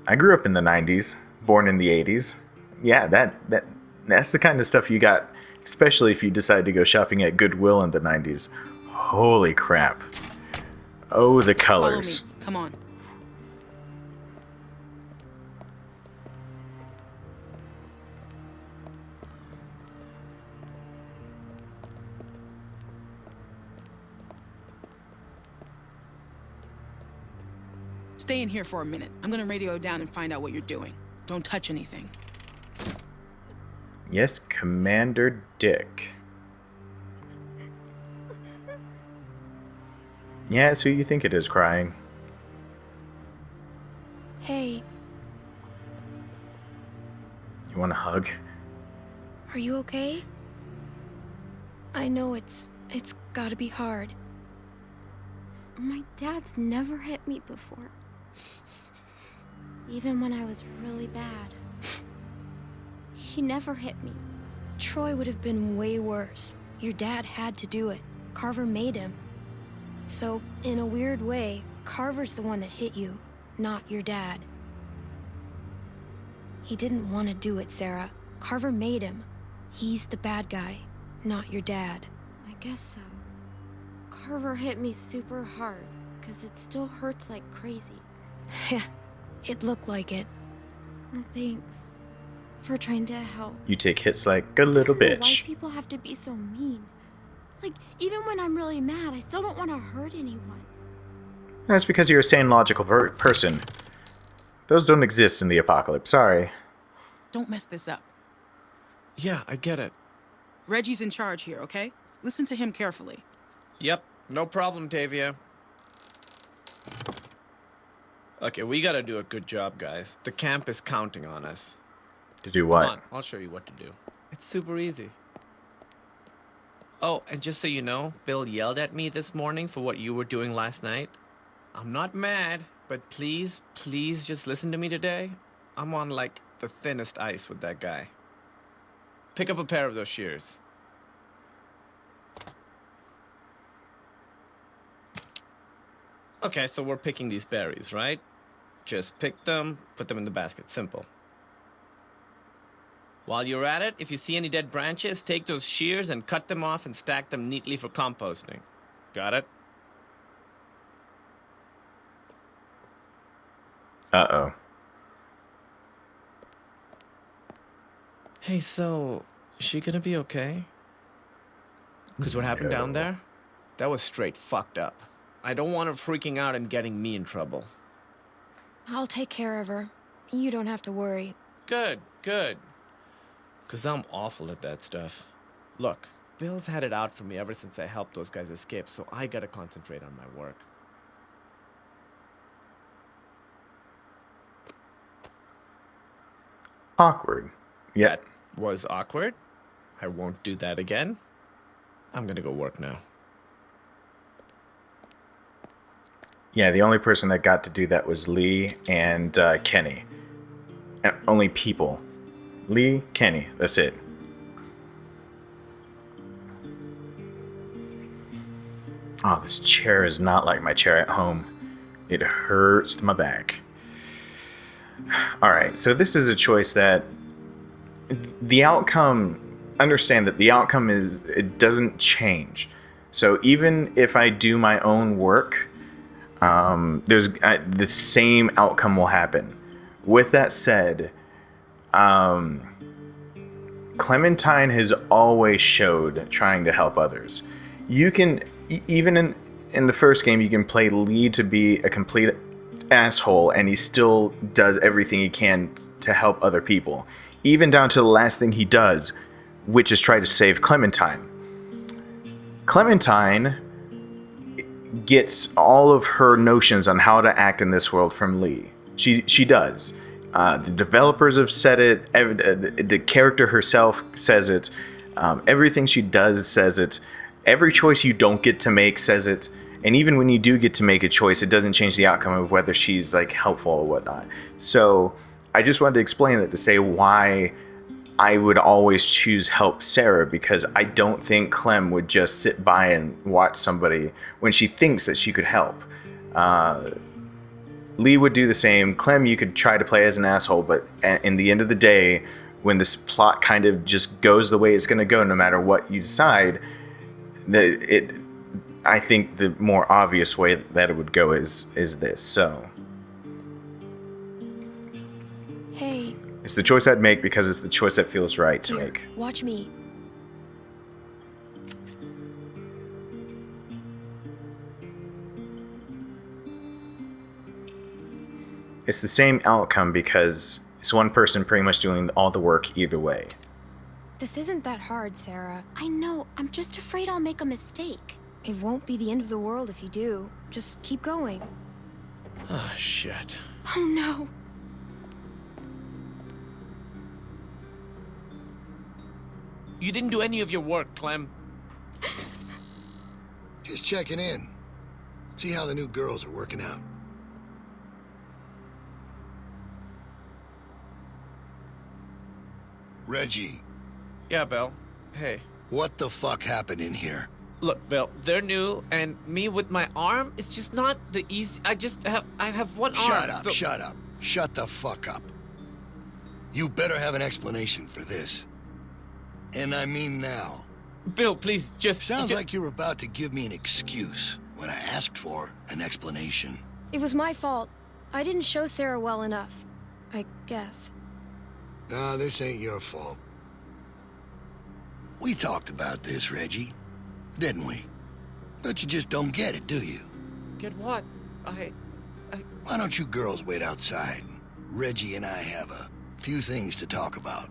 A: I grew up in the 90s, born in the 80s. Yeah, that's the kind of stuff you got, especially if you decide to go shopping at Goodwill in the 90s. Holy crap. Oh, the colors.
P: Follow me. Come on. Stay in here for a minute. I'm gonna radio down and find out what you're doing. Don't touch anything.
A: Yes, Commander Dick. Yeah, it's who you think it is crying.
H: Hey,
A: You want a hug?
H: are you okay? I know it's gotta be hard.
C: My dad's never hit me before. Even when I was really bad. He never hit me.
H: Troy would have been way worse. Your dad had to do it. Carver made him. So, in a weird way, Carver's the one that hit you, not your dad. He didn't want to do it, Sarah. Carver made him. He's the bad guy, not your dad.
C: I guess so. Carver hit me super hard, 'cause it still hurts like crazy.
H: It looked like it.
C: Well, thanks for trying to help.
A: You take hits like a little
C: Why
A: bitch.
C: people have to be so mean? Like, even when I'm really mad, I still don't want to hurt anyone.
A: That's because you're a sane, logical person. Those don't exist in the apocalypse, sorry.
P: Don't mess this up.
N: Yeah, I get it.
P: Reggie's in charge here, okay? Listen to him carefully.
N: Yep, no problem, Tavia. Okay, we gotta do a good job, guys. The camp is counting on us.
A: To do what?
N: Come on, I'll show you what to do. It's super easy. Oh, and just so you know, Bill yelled at me this morning for what you were doing last night. I'm not mad, but please, please just listen to me today. I'm on, like, the thinnest ice with that guy. Pick up a pair of those shears. Okay, so we're picking these berries, right? Just pick them, put them in the basket. Simple. While you're at it, if you see any dead branches, take those shears and cut them off and stack them neatly for composting. Got it?
A: Uh-oh.
N: Hey, so, is she gonna be okay? Because what happened down there? That was straight fucked up. I don't want her freaking out and getting me in trouble.
H: I'll take care of her. You don't have to worry.
N: Good, good. Because I'm awful at that stuff. Look, Bill's had it out for me ever since I helped those guys escape, so I gotta concentrate on my work.
A: Awkward. Yeah.
N: That was awkward. I won't do that again. I'm gonna go work now.
A: Yeah, the only person that got to do that was Lee and Kenny. Only people. Lee, Kenny, that's it. Oh, this chair is not like my chair at home. It hurts my back. Alright, so this is a choice that the outcome, understand that the outcome is, it doesn't change. So even if I do my own work, the same outcome will happen. With that said, Clementine has always showed trying to help others. You can, even in the first game, you can play Lee to be a complete asshole, and he still does everything he can to help other people. Even down to the last thing he does, which is try to save Clementine. Clementine gets all of her notions on how to act in this world from Lee. She does. The developers have said it. The character herself says it. Everything she does says it. Every choice you don't get to make says it. And even when you do get to make a choice, it doesn't change the outcome of whether she's like helpful or whatnot. So I just wanted to explain that to say why I would always choose help Sarah, because I don't think Clem would just sit by and watch somebody when she thinks that she could help. Lee would do the same. Clem, you could try to play as an asshole, but in the end of the day, when this plot kind of just goes the way it's going to go, no matter what you decide, I think the more obvious way that it would go is this. So,
H: Hey.
A: It's the choice I'd make because it's the choice that feels right to
H: Here,
A: make.
H: watch me.
A: It's the same outcome because it's one person pretty much doing all the work either way.
H: This isn't that hard, Sarah.
C: I know. I'm just afraid I'll make a mistake.
H: It won't be the end of the world if you do. Just keep going.
N: Oh, shit.
H: Oh, no.
N: You didn't do any of your work, Clem.
F: Just checking in. See how the new girls are working out. Reggie.
N: Yeah, Bill. Hey.
F: What the fuck happened in here?
N: Look, Bill, they're new, and me with my arm, it's just not the easy... I have one arm.
F: Shut up, shut up. Shut the fuck up. You better have an explanation for this. And I mean now.
N: Bill, please,
F: Sounds like you're about to give me an excuse when I asked for an explanation.
H: It was my fault. I didn't show Sarah well enough, I guess.
F: Nah, this ain't your fault. We talked about this, Reggie, didn't we? But you just don't get it, do you?
N: Get what?
F: Why don't you girls wait outside? Reggie and I have a few things to talk about.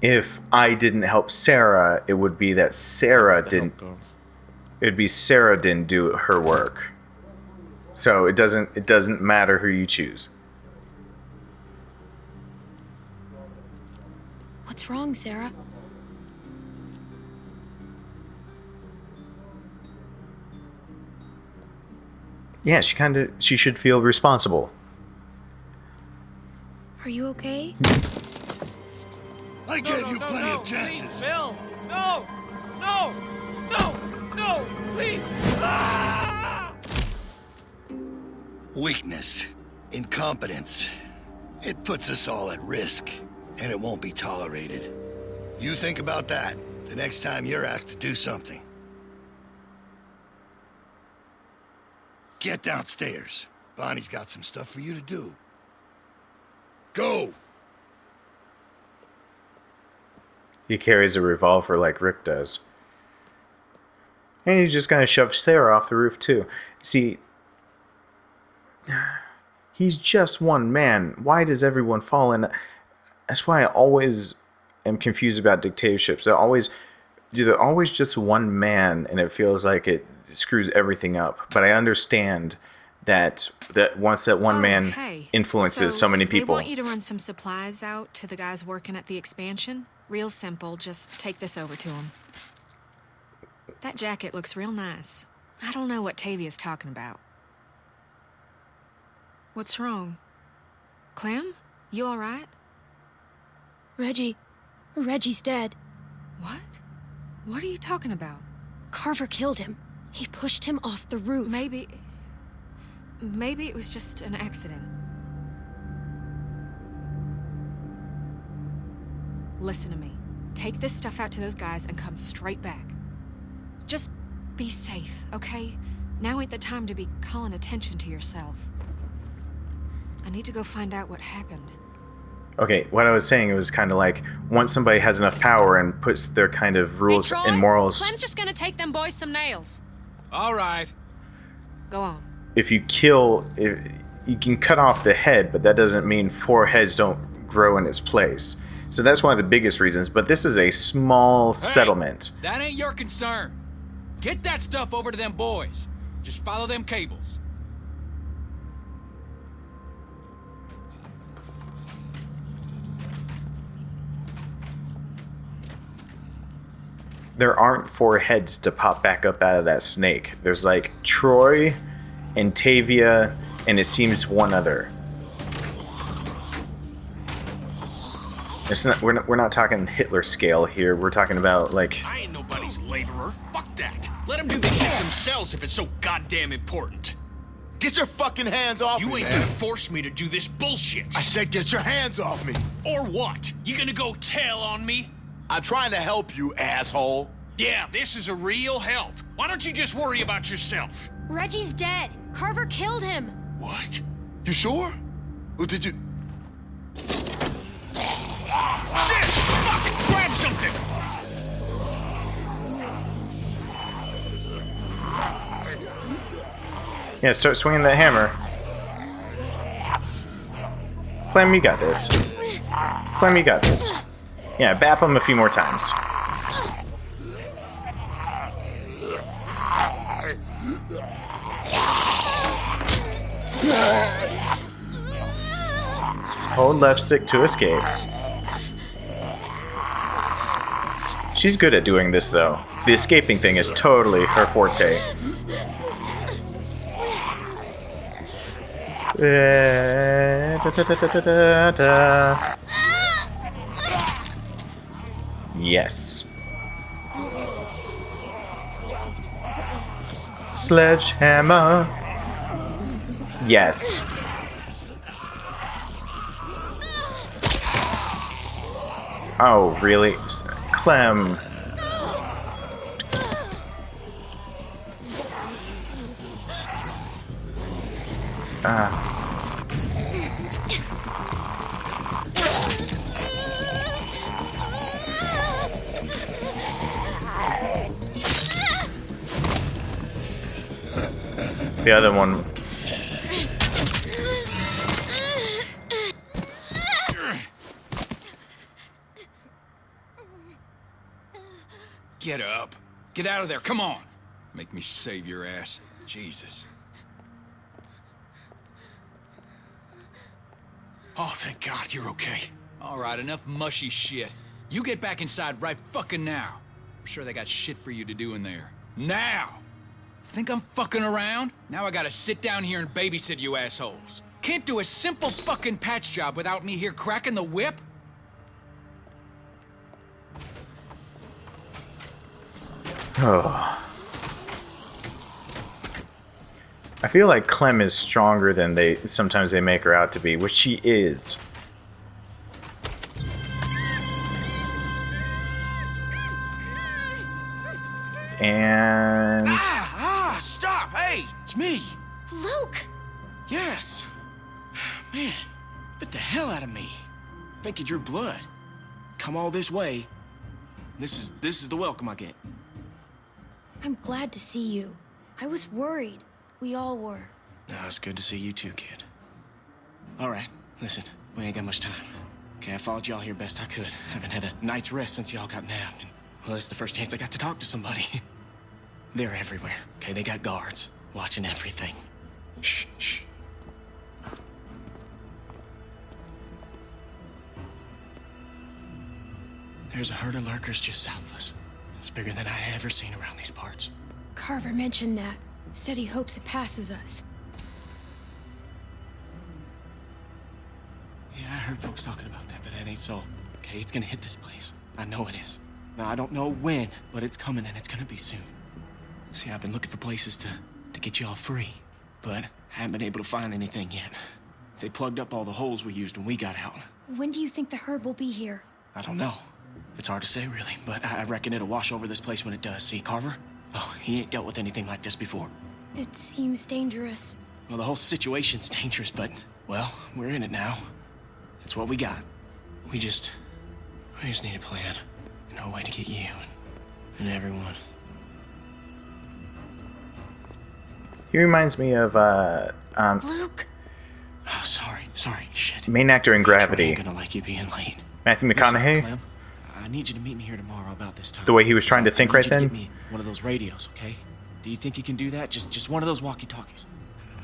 A: If I didn't help Sarah, it would be that Sarah didn't. It'd be Sarah didn't do her work. So it doesn't matter who you choose.
H: What's wrong, Sarah?
A: Yeah, she should feel responsible.
H: Are you okay?
F: I gave you plenty of chances.
N: Please, Bill! No! No! No! No! Please! Ah!
F: Weakness, incompetence. It puts us all at risk, and it won't be tolerated. You think about that the next time you're asked to do something. Get downstairs. Bonnie's got some stuff for you to do. Go!
A: He carries a revolver like Rick does. And he's just going to shove Sarah off the roof, too. See, he's just one man. Why does everyone fall in? That's why I always am confused about dictatorships. They're always just one man, and it feels like it screws everything up. But I understand that once that one man influences so many people.
K: They want you to run some supplies out to the guys working at the expansion. Real simple, just take this over to them. That jacket looks real nice. I don't know what Tavia's talking about. What's wrong? Clem? You all right?
H: Reggie's dead.
K: What? What are you talking about?
H: Carver killed him. He pushed him off the roof.
K: Maybe it was just an accident. Listen to me. Take this stuff out to those guys and come straight back. Just be safe, okay? Now ain't the time to be calling attention to yourself. I need to go find out what happened.
A: Okay, what I was saying, it was kind of like, once somebody has enough power and puts their kind of rules
K: Hey, Troy,
A: and morals...
K: Clem's just gonna take them boys some nails.
G: All right.
K: Go on.
A: If you can cut off the head, but that doesn't mean 4 heads don't grow in its place. So that's one of the biggest reasons, but this is a small settlement.
G: That ain't your concern. Get that stuff over to them boys. Just follow them cables.
A: There aren't 4 heads to pop back up out of that snake. There's like Troy and Tavia, and it seems one other. It's not. We're not talking Hitler scale here. We're talking about like.
E: I ain't nobody's laborer. Fuck that. Let them do this shit themselves if it's so goddamn important.
B: Get your fucking hands off me,
E: You ain't
B: man.
E: gonna force me to do this bullshit.
B: I said get your hands off me.
E: Or what? You gonna go tell on me?
B: I'm trying to help you, asshole.
E: Yeah, this is a real help. Why don't you just worry about yourself?
H: Reggie's dead. Carver killed him.
B: What? You sure? Or did you...
E: Shit! Fuck! Grab something!
A: Yeah, start swinging that hammer. Clem, you got this. Clem, you got this. Yeah, bap him a few more times. Hold left stick to escape. She's good at doing this, though. The escaping thing is totally her forte. Yes. Sledgehammer. Yes. Oh, really? Clem. The other one.
G: Get up. Get out of there, come on. Make me save your ass. Jesus.
D: Oh, thank God you're okay.
G: All right, enough mushy shit. You get back inside right fucking now. I'm sure they got shit for you to do in there. Now! Think I'm fucking around? Now I gotta sit down here and babysit you assholes. Can't do a simple fucking patch job without me here cracking the whip?
A: Oh. I feel like Clem is stronger than sometimes they make her out to be, which she is. And
D: Stop! Hey, it's me.
C: Luke!
D: Yes. Man, bit the hell out of me. Think you drew blood. Come all this way. This is the welcome I get.
H: I'm glad to see you. I was worried. We all were.
D: No, it's good to see you too, kid. All right, listen, we ain't got much time. Okay, I followed y'all here best I could. Haven't had a night's rest since y'all got nabbed. And, well, it's the first chance I got to talk to somebody. They're everywhere, okay? They got guards watching everything. Shh, shh. There's a herd of lurkers just south of us. It's bigger than I ever seen around these parts.
H: Carver mentioned that. Said he hopes it passes us.
D: Yeah, I heard folks talking about that, but that ain't so. Okay, it's gonna hit this place. I know it is. Now, I don't know when, but it's coming and it's gonna be soon. See, I've been looking for places to get you all free, but I haven't been able to find anything yet. They plugged up all the holes we used when we got out.
H: When do you think the herd will be here?
D: I don't know. It's hard to say, really, but I reckon it'll wash over this place when it does. See, Carver? Oh, he ain't dealt with anything like this before.
H: It seems dangerous.
D: Well, the whole situation's dangerous, but, well, we're in it now. It's what we got. We just need a plan. And a way to get you and everyone.
A: he reminds me of
C: Luke.
D: Oh, sorry, shit.
A: main actor in Gravity.
D: I ain't gonna like you being late.
A: Matthew
D: Listen,
A: McConaughey.
D: Clem, I need you to meet me here tomorrow about this time.
A: The way he was trying to think right
D: I need you
A: then.
D: to get me one of those radios, okay? Do you think you can do that? Just one of those walkie-talkies.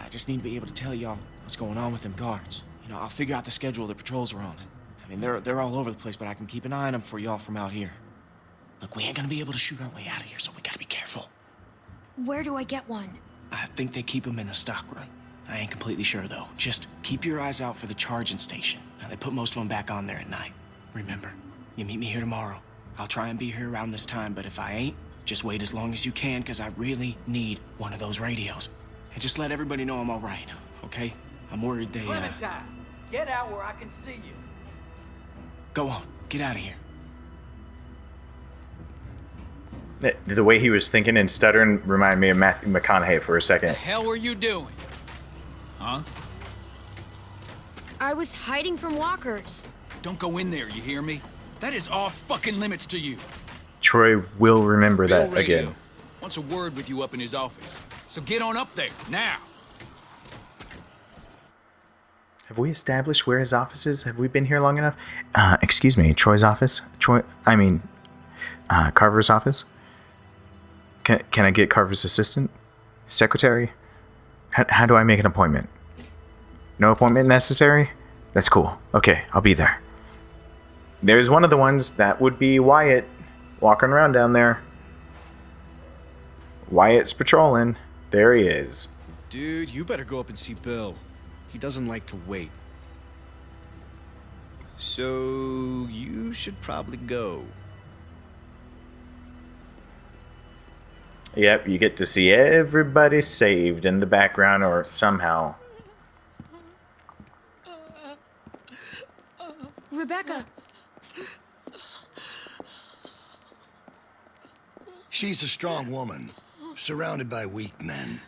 D: I just need to be able to tell y'all what's going on with them guards. You know, I'll figure out the schedule the patrols are on. I mean, they're all over the place, but I can keep an eye on them for y'all from out here. Look, we ain't gonna be able to shoot our way out of here, so we gotta be careful.
H: Where do I get one?
D: I think they keep them in the stockroom. I ain't completely sure, though. Just keep your eyes out for the charging station. Now, they put most of them back on there at night. Remember, you meet me here tomorrow. I'll try and be here around this time, but if I ain't, just wait as long as you can, because I really need one of those radios. And just let everybody know I'm all right, okay? I'm worried they,
Q: Clementine, get out where I can see you.
D: Go on, get out of here.
A: The way he was thinking and stuttering reminded me of Matthew McConaughey for a second.
G: What the hell were you doing? Huh?
H: I was hiding from walkers.
G: Don't go in there, you hear me? That is off fucking limits to you.
A: Troy will remember
G: Bill
A: that
G: Radio
A: again.
G: wants a word with you up in his office. So get on up there, now.
A: Have we established where his office is? Have we been here long enough? Excuse me, Troy's office? Carver's office? Can I get Carver's assistant? Secretary? How do I make an appointment? No appointment necessary? That's cool. Okay, I'll be there. There's one of the ones that would be Wyatt walking around down there. Wyatt's patrolling. There he is.
R: Dude, you better go up and see Bill. He doesn't like to wait. So, you should probably go.
A: Yep, you get to see everybody saved in the background or somehow.
H: Rebecca!
F: She's a strong woman, surrounded by weak men.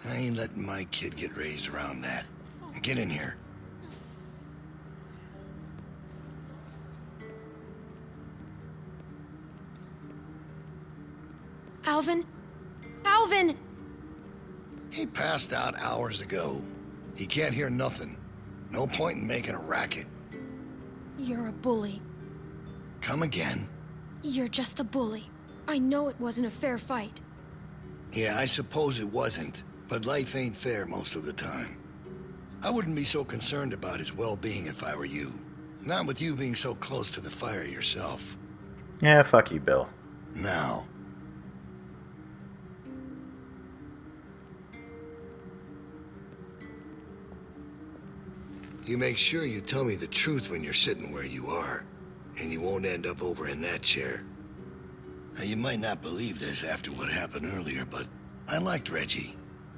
F: I ain't letting my kid get raised around that. Get in here.
H: Alvin? Alvin!
F: He passed out hours ago. He can't hear nothing. No point in making a racket.
H: You're a bully.
F: Come again?
H: You're just a bully. I know it wasn't a fair fight.
F: Yeah, I suppose it wasn't, but life ain't fair most of the time. I wouldn't be so concerned about his well-being if I were you. Not with you being so close to the fire yourself.
A: Yeah, fuck you, Bill.
F: Now. You make sure you tell me the truth when you're sitting where you are, and you won't end up over in that chair. Now, you might not believe this after what happened earlier, but I liked Reggie.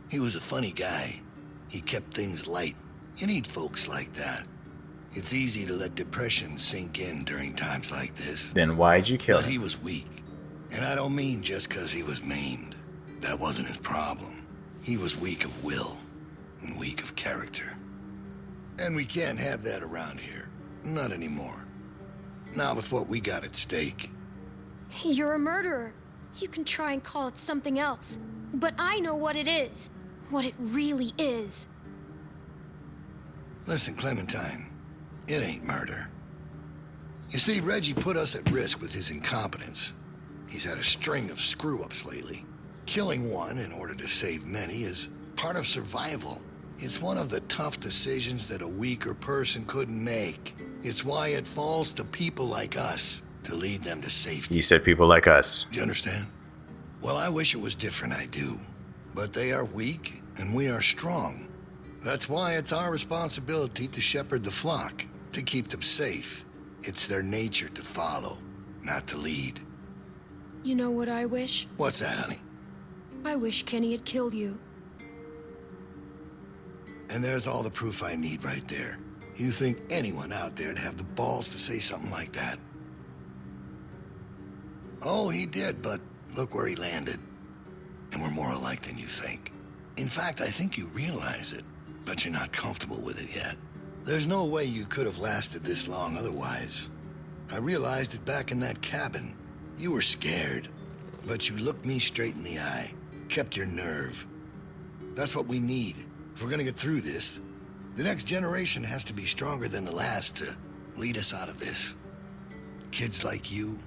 F: He was a funny guy. He kept things light. You need folks like that. It's easy to let depression sink in during times like this.
A: Then why'd you kill him?
F: But he was weak. And I don't mean just because he was maimed. That wasn't his problem. He was weak of will and weak of character. And we can't have that around here. Not anymore. Not with what we got at stake.
H: You're a murderer. You can try and call it something else. But I know what it is. What it really is.
F: Listen, Clementine. It ain't murder. You see, Reggie put us at risk with his incompetence. He's had a string of screw-ups lately. Killing one in order to save many is part of survival. It's one of the tough decisions that a weaker person couldn't make. It's why it falls to people like us to lead them to safety.
A: You said people like us.
F: You understand? Well, I wish it was different, I do. But they are weak, and we are strong. That's why it's our responsibility to shepherd the flock, to keep them safe. It's their nature to follow, not to lead.
H: You know what I wish?
F: What's that, honey?
H: I wish Kenny had killed you.
F: And there's all the proof I need right there. You think anyone out there'd have the balls to say something like that? Oh, he did, but look where he landed. And we're more alike than you think. In fact, I think you realize it, but you're not comfortable with it yet. There's no way you could have lasted this long otherwise. I realized it back in that cabin. You were scared, but you looked me straight in the eye, kept your nerve. That's what we need. If we're gonna get through this, the next generation has to be stronger than the last to lead us out of this. Kids like you,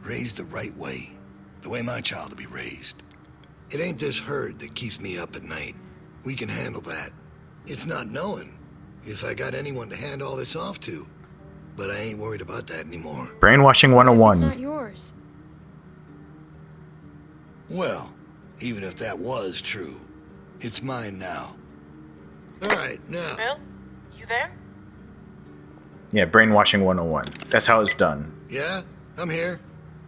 F: raised the right way, the way my child will be raised. It ain't this herd that keeps me up at night. We can handle that. It's not knowing if I got anyone to hand all this off to, but I ain't worried about that anymore.
A: Brainwashing 101.
H: It's not yours.
F: Well, even if that was true, it's mine now. All right, now.
O: Bill, you there?
A: Yeah, brainwashing 101. That's how it's done.
F: Yeah, I'm here.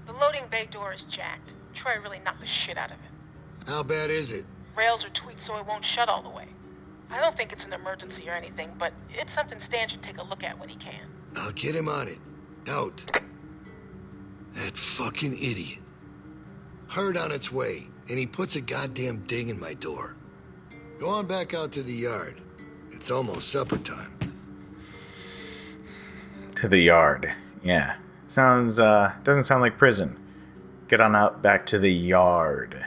O: The loading bay door is jacked. Troy really knocked the shit out of it.
F: How bad is it?
O: Rails are tweaked so it won't shut all the way. I don't think it's an emergency or anything, but it's something Stan should take a look at when he can.
F: I'll get him on it. Out. That fucking idiot. Herd on its way, and he puts a goddamn ding in my door. Go on back out to the yard. It's almost supper time.
A: To the yard. Yeah. Sounds, doesn't sound like prison. Get on out back to the yard.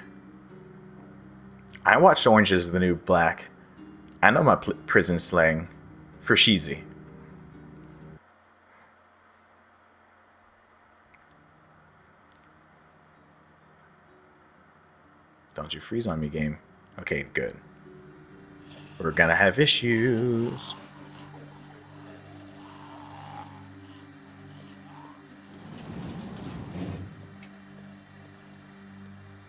A: I watched Orange is the New Black. I know my prison slang. For sheezy. Don't you freeze on me, game. Okay, good. We're gonna have issues.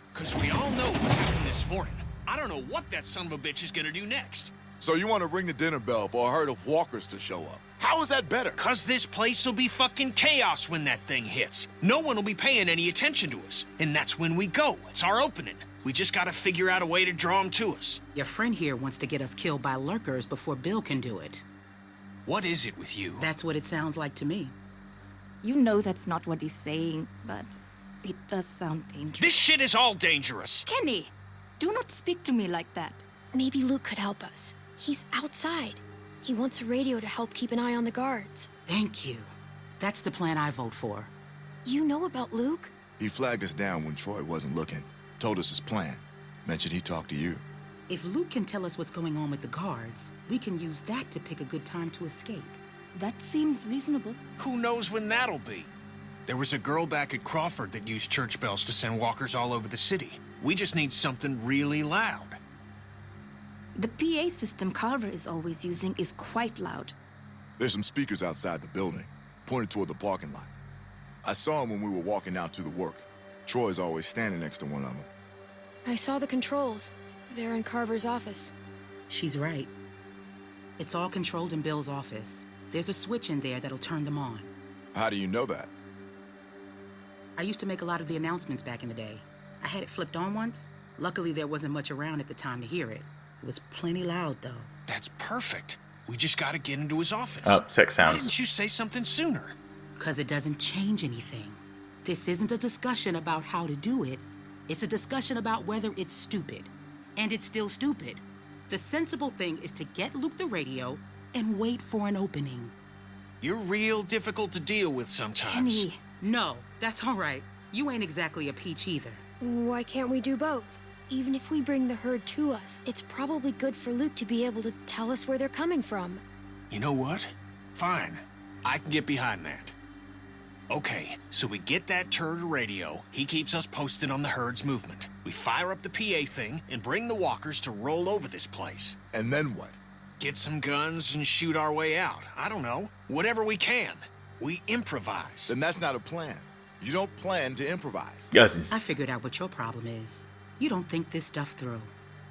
E: Because we all know what happened this morning. I don't know what that son of a bitch is gonna do next.
B: So you want to ring the dinner bell for a herd of walkers to show up? How is that better?
E: Because this place will be fucking chaos when that thing hits. No one will be paying any attention to us. And that's when we go. It's our opening. We just gotta figure out a way to draw them to us.
M: Your friend here wants to get us killed by lurkers before Bill can do it.
E: What is it with you?
M: That's what it sounds like to me.
S: You know that's not what he's saying, but it does sound dangerous.
E: This shit is all dangerous.
S: Kenny, do not speak to me like that.
H: Maybe Luke could help us. He's outside. He wants a radio to help keep an eye on the guards.
M: Thank you. That's the plan I vote for.
H: You know about Luke?
B: He flagged us down when Troy wasn't looking.
T: Told us his plan. Mentioned he talked to you.
P: If Luke can tell us what's going on with the guards, we can use that to pick a good time to escape.
S: That seems reasonable.
E: Who knows when that'll be? There was a girl back at Crawford that used church bells to send walkers all over the city. We just need something really loud.
S: The PA system Carver is always using is quite loud.
T: There's some speakers outside the building, pointed toward the parking lot. I saw them when we were walking out to the work. Troy's always standing next to one of them.
H: I saw the controls. They're in Carver's office.
P: She's right. It's all controlled in Bill's office. There's a switch in there that'll turn them on.
T: How do you know that?
P: I used to make a lot of the announcements back in the day. I had it flipped on once. Luckily, there wasn't much around at the time to hear it. It was plenty loud, though.
E: That's perfect. We just gotta get into his office.
A: Oh, sex sounds.
E: Why didn't you say something sooner?
P: 'Cause it doesn't change anything. This isn't a discussion about how to do it. It's a discussion about whether it's stupid. And it's still stupid. The sensible thing is to get Luke the radio and wait for an opening.
E: You're real difficult to deal with sometimes.
P: Kenny. No, that's all right. You ain't exactly a peach either.
H: Why can't we do both? Even if we bring the herd to us, it's probably good for Luke to be able to tell us where they're coming from.
E: You know what? Fine. I can get behind that. Okay, so we get that turd radio. He keeps us posted on the herd's movement. We fire up the PA thing and bring the walkers to roll over this place.
T: And then what?
E: Get some guns and shoot our way out. I don't know. Whatever we can. We improvise.
T: Then that's not a plan. You don't plan to improvise.
A: Yes.
P: I figured out what your problem is. You don't think this stuff through.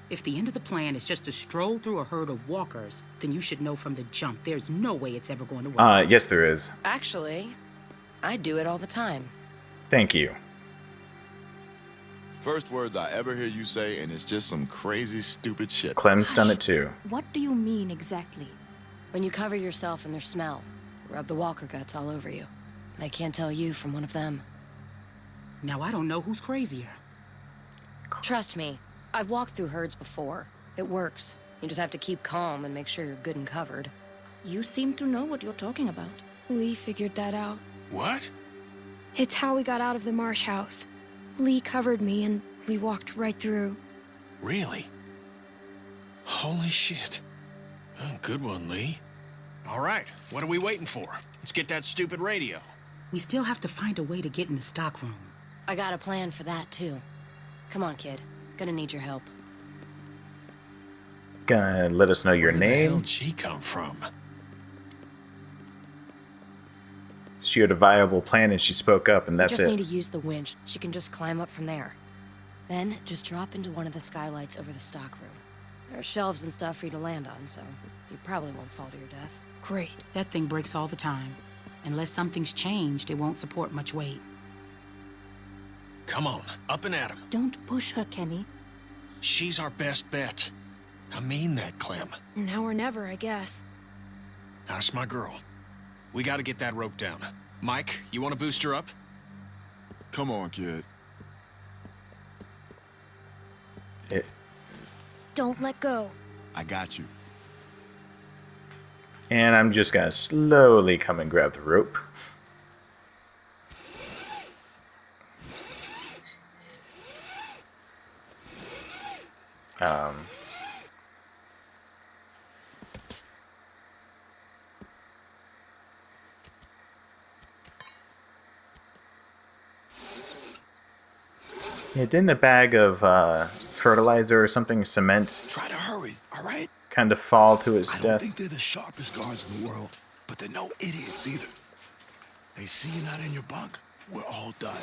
P: If the end of the plan is just to stroll through a herd of walkers, then you should know from the jump there's no way it's ever going to work.
A: Yes, there is.
U: Actually, I do it all the time.
A: Thank you.
T: First words I ever hear you say, and it's just some crazy, stupid shit.
A: Clem's done it too.
S: What do you mean exactly?
U: When you cover yourself in their smell, rub the walker guts all over you. They can't tell you from one of them.
P: Now I don't know who's crazier.
U: Trust me, I've walked through herds before. It works. You just have to keep calm and make sure you're good and covered.
S: You seem to know what you're talking about.
H: Lee figured that out.
E: What?
H: It's how we got out of the Marsh house. Lee covered me and we walked right through.
E: Really? Holy shit. Oh, good one, Lee. All right, what are we waiting for? Let's get that stupid radio.
P: We still have to find a way to get in the stockroom.
U: I got a plan for that, too. Come on, kid. Gonna need your help.
A: Gonna let us know your
E: Where
A: name.
E: the hell did she come from?
A: She had a viable plan and she spoke up, and that's
U: You just
A: it.
U: need to use the winch. She can just climb up from there. Then, just drop into one of the skylights over the stockroom. There are shelves and stuff for you to land on, so you probably won't fall to your death.
P: Great. That thing breaks all the time. Unless something's changed, it won't support much weight.
E: Come on, up and at him.
S: Don't push her, Kenny.
E: She's our best bet. I mean that, Clem.
H: Now or never, I guess.
E: That's my girl. We gotta get that rope down. Mike, you wanna boost her up?
T: Come on, kid.
H: Don't let go.
T: I got you.
A: And I'm just gonna slowly come and grab the rope. Yeah, didn't a bag of fertilizer or something, cement,
F: Try to hurry, all right?
A: kind of fall to its
F: I don't
A: death?
F: think they're the sharpest guards in the world, but they're no idiots either. They see you're not in your bunk, we're all done.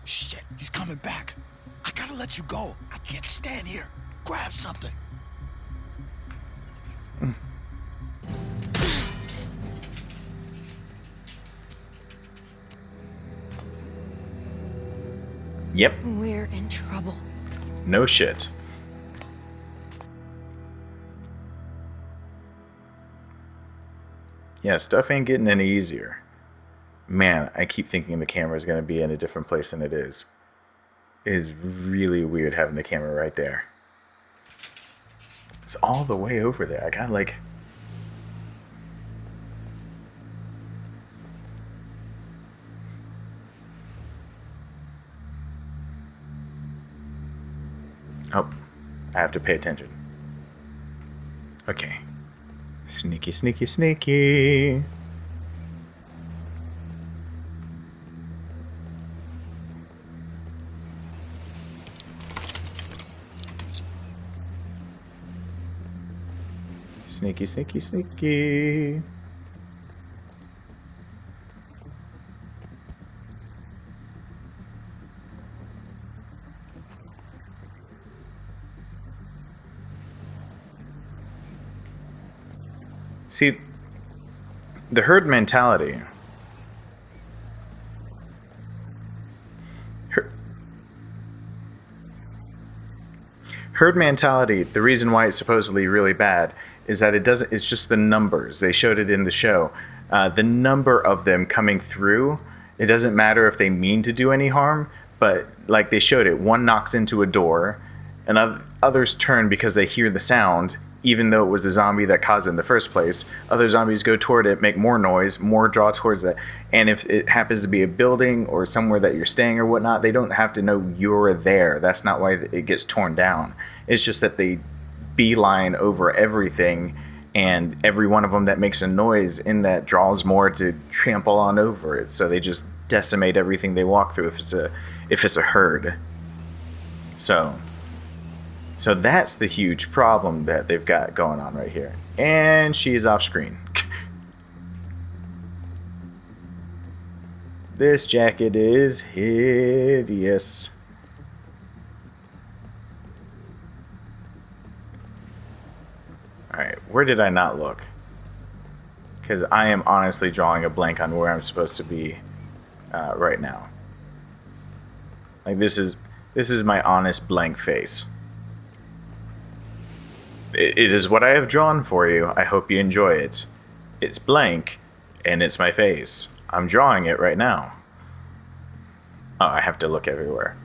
F: Shit, he's coming back. I gotta let you go. I can't stand here. Grab something.
A: Yep.
H: We're in trouble.
A: No shit. Yeah, stuff ain't getting any easier. Man, I keep thinking the camera is going to be in a different place than it is. It is really weird having the camera right there. It's all the way over there. I got like... Oh, I have to pay attention. Okay. Sneaky, sneaky, sneaky. Sneaky, sneaky, sneaky. See, the herd mentality. Herd mentality, the reason why it's supposedly really bad is that it's just the numbers. They showed it in the show. The number of them coming through, it doesn't matter if they mean to do any harm, but like they showed it, one knocks into a door and others turn because they hear the sound, even though it was the zombie that caused it in the first place. Other zombies go toward it, make more noise, more draw towards it. And if it happens to be a building or somewhere that you're staying or whatnot, they don't have to know you're there. That's not why it gets torn down. It's just that they beeline over everything, and every one of them that makes a noise in that draws more to trample on over it. So they just decimate everything they walk through if it's a herd. So that's the huge problem that they've got going on right here. And she is off screen. This jacket is hideous. Alright, where did I not look? Because I am honestly drawing a blank on where I'm supposed to be right now. Like, this is my honest blank face. It is what I have drawn for you. I hope you enjoy it. It's blank, and it's my face. I'm drawing it right now. Oh, I have to look everywhere.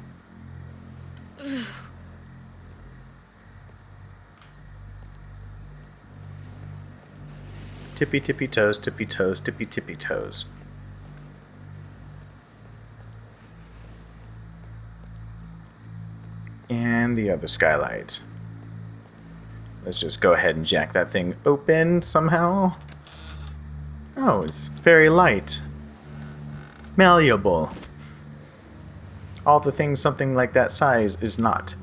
A: Tippy, tippy toes, tippy toes, tippy, tippy toes. And the other skylight. Let's just go ahead and jack that thing open somehow. Oh, it's very light. Malleable. All the things something like that size is not.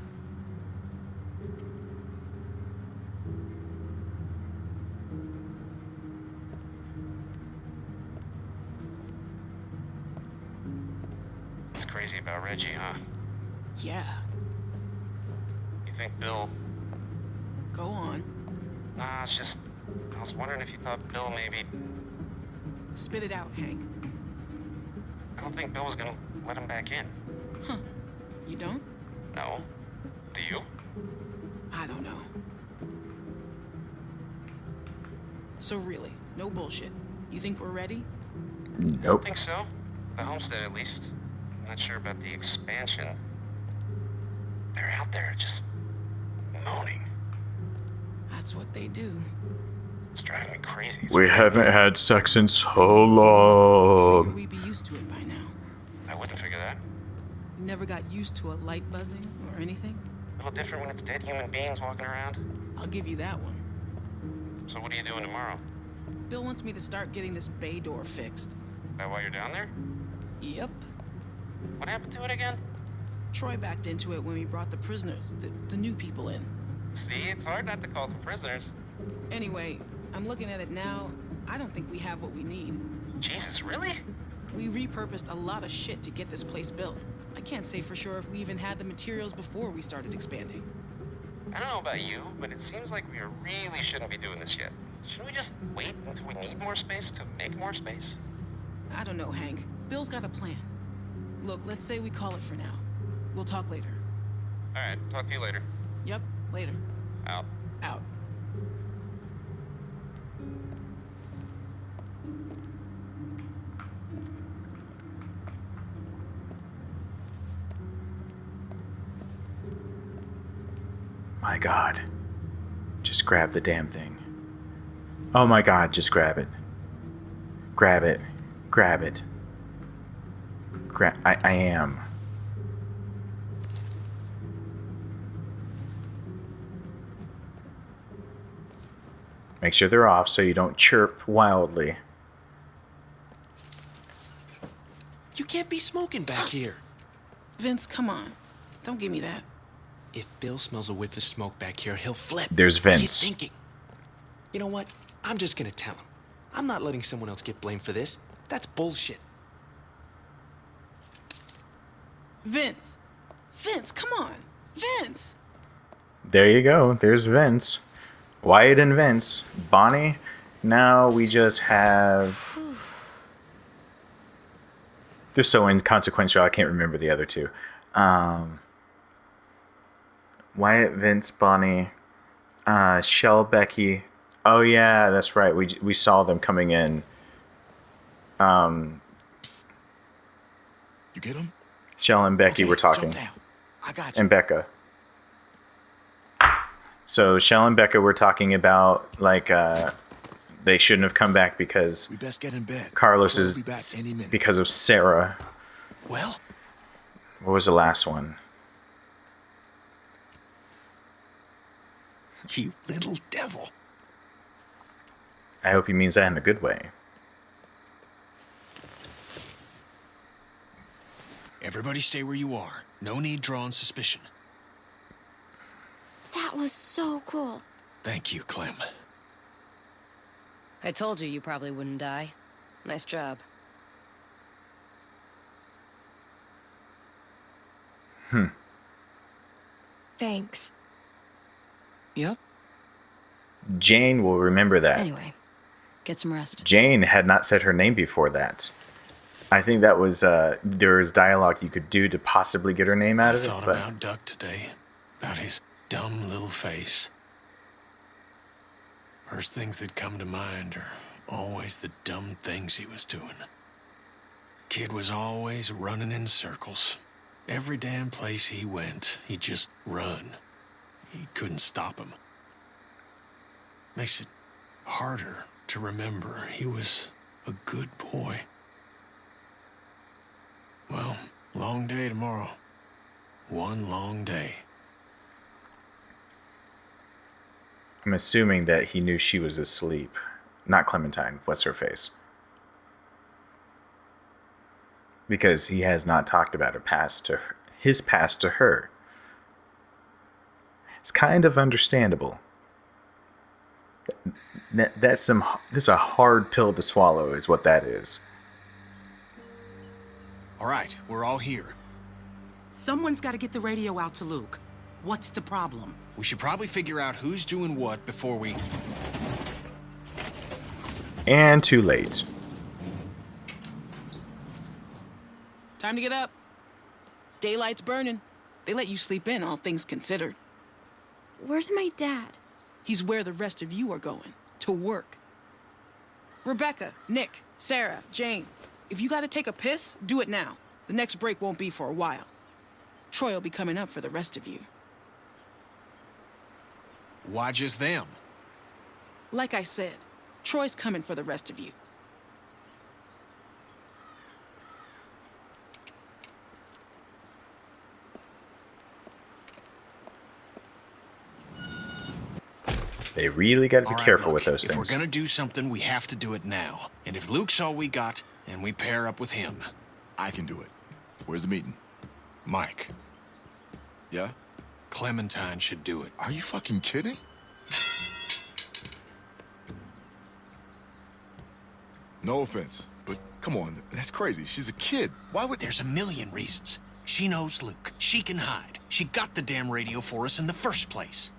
I: It's crazy about Reggie, huh?
D: Yeah.
I: You think Bill...
D: Go on.
I: Nah, it's just... I was wondering if you thought Bill maybe...
D: Spit it out, Hank.
I: I don't think Bill was gonna let him back in.
D: Huh. You don't?
I: No. Do you?
D: I don't know. So really, no bullshit. You think we're ready?
A: Nope.
I: I don't think so. The homestead, at least. I'm not sure about the expansion. They're out there just... moaning.
D: That's what they do.
I: It's driving me crazy.
A: We haven't had sex in so long.
D: We'd be used to it by now.
I: I wouldn't figure that.
D: You never got used to a light buzzing or anything?
I: A little different when it's dead human beings walking around.
D: I'll give you that one.
I: So what are you doing tomorrow?
D: Bill wants me to start getting this bay door fixed.
I: That why you're down there?
D: Yep.
I: What happened to it again?
D: Troy backed into it when we brought the prisoners, the new people in.
I: See, it's hard not to call them prisoners.
D: Anyway, I'm looking at it now. I don't think we have what we need.
I: Jesus, really?
D: We repurposed a lot of shit to get this place built. I can't say for sure if we even had the materials before we started expanding.
I: I don't know about you, but it seems like we really shouldn't be doing this yet. Shouldn't we just wait until we need more space to make more space?
D: I don't know, Hank. Bill's got a plan. Look, let's say we call it for now. We'll talk later.
I: Alright, talk to you later.
D: Yep, later.
I: Out.
D: Out.
A: My God. Just grab the damn thing. Oh my God, just grab it. Grab it. Grab it. I am. Make sure they're off so you don't chirp wildly.
D: You can't be smoking back here.
L: Vince, come on. Don't give me that.
D: If Bill smells a whiff of smoke back here, he'll flip.
A: There's
D: What are you
A: Vince.
D: thinking? You know what? I'm just gonna tell him. I'm not letting someone else get blamed for this. That's bullshit.
L: Vince. Vince, come on. Vince.
A: There you go. There's Vince. Wyatt and Vince. Bonnie. Now we just have... They're so inconsequential, I can't remember the other two. Wyatt, Vince, Bonnie, Shell, Becky. Oh yeah, that's right. We saw them coming in.
T: You get him?
A: Shell and Becky were talking.
T: I got you.
A: And Becca. So Shell and Becca were talking about like they shouldn't have come back because
T: We best get in bed.
A: Carlos
T: We'll
A: is
T: be back any minute.
A: because of Sarah.
D: Well,
A: What was the last one?
D: you little devil.
A: I hope he means that in a good way.
E: Everybody stay where you are. No need drawing suspicion.
C: That was so cool.
E: Thank you, Clem.
U: I told you probably wouldn't die. Nice job.
H: Thanks.
U: Yep.
A: Jane will remember that.
U: Anyway, get some rest.
A: Jane had not said her name before that. I think that was there was dialogue you could do to possibly get her name out
E: I
A: of it.
E: thought
A: But
E: about Duck today. About his dumb little face. First things that come to mind are always the dumb things he was doing. Kid was always running in circles. Every damn place he went, he'd just run. You couldn't stop him. Makes it harder to remember he was a good boy. Well, long day tomorrow. One long day.
A: I'm assuming that he knew she was asleep. Not Clementine. What's her face? Because he has not talked about her past to her, his past to her. It's kind of understandable. This is a hard pill to swallow, is what that is.
E: All right, we're all here.
P: Someone's got to get the radio out to Luke. What's the problem?
E: We should probably figure out who's doing what before we...
A: And too late.
L: Time to get up. Daylight's burning. They let you sleep in, all things considered.
H: Where's my dad?
L: He's where the rest of you are going. To work. Rebecca, Nick, Sarah, Jane. If you gotta take a piss, do it now. The next break won't be for a while. Troy will be coming up for the rest of you.
E: Why just them?
L: Like I said, Troy's coming for the rest of you.
A: They really got to be
E: All right,
A: careful
E: look,
A: with those
E: if
A: things.
E: we're gonna do something, we have to do it now. And if Luke's all we got, then we pair up with him.
T: I can do it. Where's the meeting?
E: Mike,
T: Yeah?
E: Clementine should do it.
T: Are you fucking kidding? No offense, but come on, that's crazy. She's a kid. Why would...
E: There's a million reasons. She knows Luke. She can hide. She got the damn radio for us in the first place.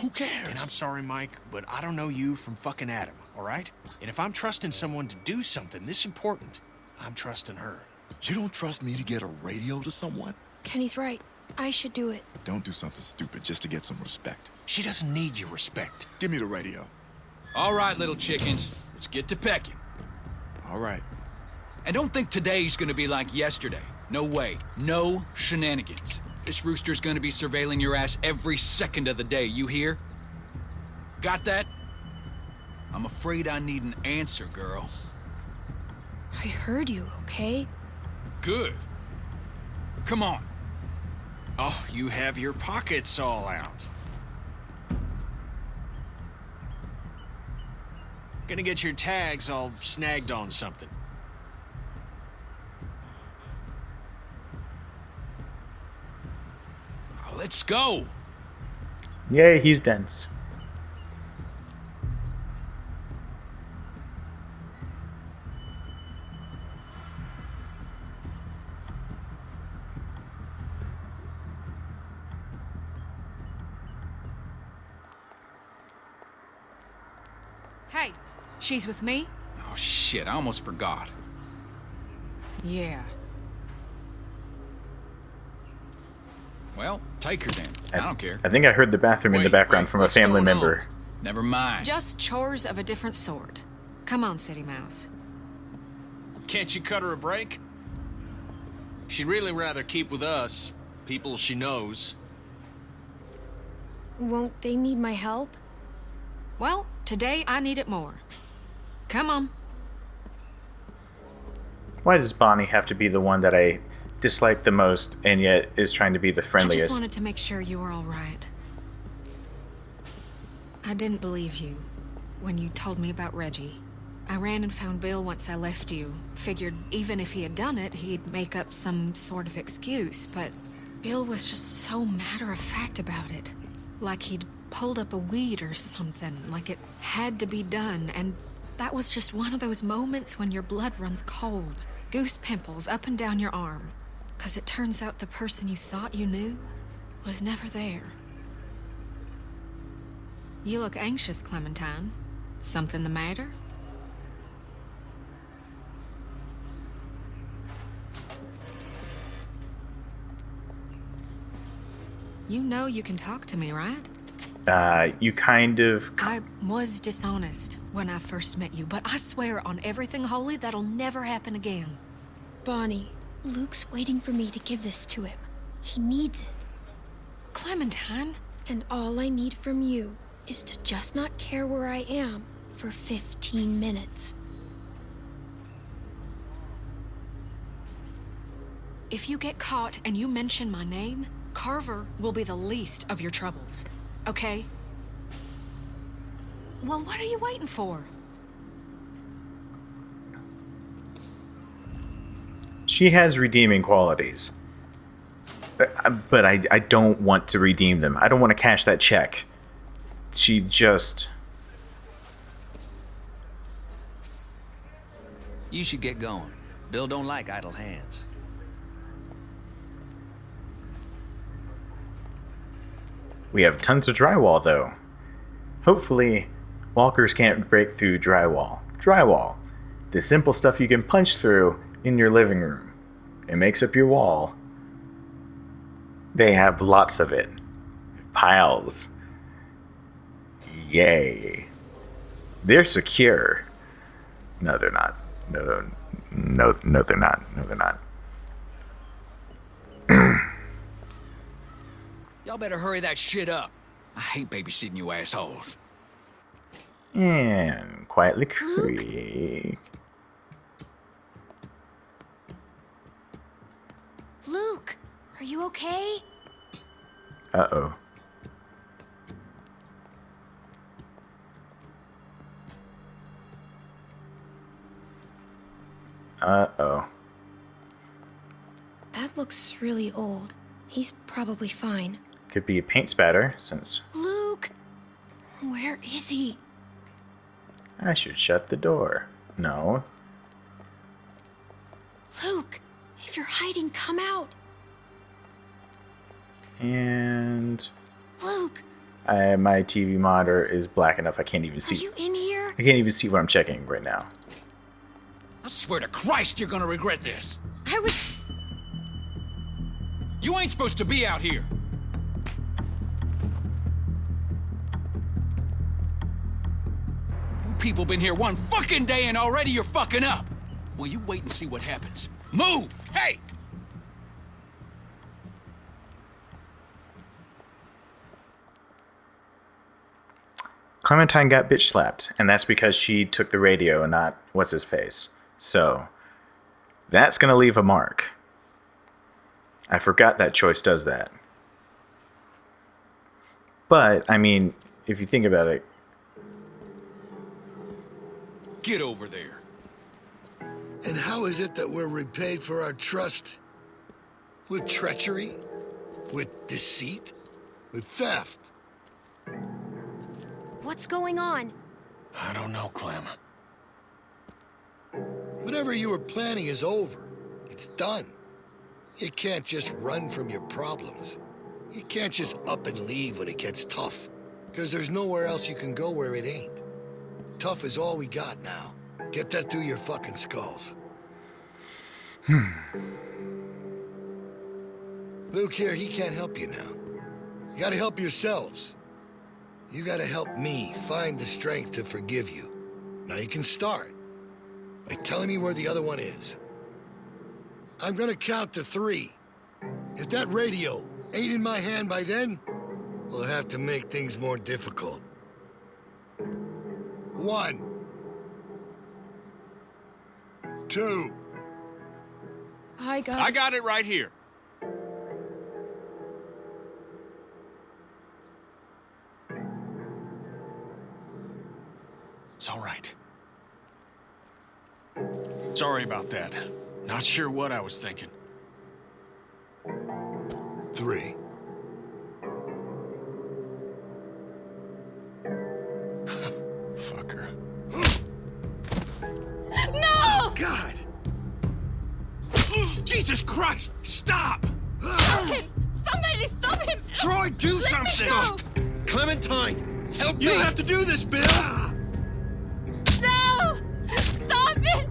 T: Who cares?
E: And I'm sorry, Mike, but I don't know you from fucking Adam, all right? And if I'm trusting someone to do something this important, I'm trusting her.
T: You don't trust me to get a radio to someone?
H: Kenny's right. I should do it.
T: Don't do something stupid just to get some respect.
E: She doesn't need your respect.
T: Give me the radio.
G: All right, little chickens. Let's get to pecking.
T: All right.
G: And don't think today's gonna be like yesterday. No way. No shenanigans. This rooster's gonna be surveilling your ass every second of the day, you hear? Got that? I'm afraid I need an answer, girl.
H: I heard you, okay?
G: Good. Come on.
E: Oh, you have your pockets all out. Gonna get your tags all snagged on something.
G: Oh, let's go.
A: Yay, he's dense.
K: Hey, she's with me?
G: Oh, shit, I almost forgot.
K: Yeah.
G: Well, take her then. I don't care.
A: I think I heard the bathroom in the background from a family member.
G: Never mind.
K: Just chores of a different sort. Come on, City Mouse.
E: Can't you cut her a break? She'd really rather keep with us, people she knows.
H: Won't they need my help?
K: Well, today I need it more. Come on.
A: Why does Bonnie have to be the one that I dislike the most and yet is trying to be the
K: I
A: friendliest?
K: just wanted to make sure you were all right. I didn't believe you when you told me about Reggie. I ran and found Bill once I left you. Figured even if he had done it, he'd make up some sort of excuse, but Bill was just so matter-of-fact about it. Like he'd pulled up a weed or something, like it had to be done, and that was just one of those moments when your blood runs cold. Goose pimples up and down your arm. 'Cause it turns out the person you thought you knew was never there. You look anxious, Clementine. Something the matter? You know you can talk to me, right?
A: You kind of...
K: I was dishonest when I first met you, but I swear on everything holy that'll never happen again.
H: Bonnie, Luke's waiting for me to give this to him. He needs it.
K: Clementine?
H: And all I need from you is to just not care where I am for 15 minutes.
K: If you get caught and you mention my name, Carver will be the least of your troubles. Okay? Well, what are you waiting for?
A: She has redeeming qualities. But I don't want to redeem them. I don't want to cash that check. She just...
J: You should get going. Bill don't like idle hands.
A: We have tons of drywall, though. Hopefully, walkers can't break through drywall. Drywall. The simple stuff you can punch through in your living room. It makes up your wall. They have lots of it. Piles. Yay. They're secure. No, they're not. No, they're not. No, they're not.
G: Y'all better hurry that shit up. I hate babysitting you assholes.
A: And quietly creak.
C: Luke, are you okay?
A: Uh-oh. Uh-oh.
H: That looks really old. He's probably fine.
A: Could be a paint spatter, since...
H: Luke! Where is he?
A: I should shut the door. No.
H: Luke! If you're hiding, come out!
A: And...
H: Luke!
A: My TV monitor is black enough I can't even see.
H: Are you in here?
A: I can't even see what I'm checking right now.
G: I swear to Christ you're gonna regret this.
H: I was...
G: You ain't supposed to be out here. You people been here one fucking day and already you're fucking up. Well, you wait and see what happens. Move! Hey!
A: Clementine got bitch slapped, and that's because she took the radio and not what's-his-face. So, that's gonna leave a mark. I forgot that choice does that. But, I mean, if you think about it,
E: Get over there.
F: And how is it that we're repaid for our trust? With treachery? With deceit? With theft?
H: What's going on?
E: I don't know, Clem.
F: Whatever you were planning is over. It's done. You can't just run from your problems. You can't just up and leave when it gets tough. Because there's nowhere else you can go where it ain't. Tough is all we got now. Get that through your fucking skulls. Luke here, he can't help you now. You gotta help yourselves. You gotta help me find the strength to forgive you. Now you can start by telling me where the other one is. I'm gonna count to 3. If that radio ain't in my hand by then, we'll have to make things more difficult. 1, 2.
H: I
E: got it right here. It's all right. Sorry about that. Not sure what I was thinking.
F: 3.
E: Fucker.
K: No!
E: God! Jesus Christ! Stop!
K: Stop him! Somebody stop him!
E: Troy, do something!
K: Stop!
E: Clementine, help me!
K: You
E: You
K: don't
E: have to do this, Bill!
K: No! Stop it!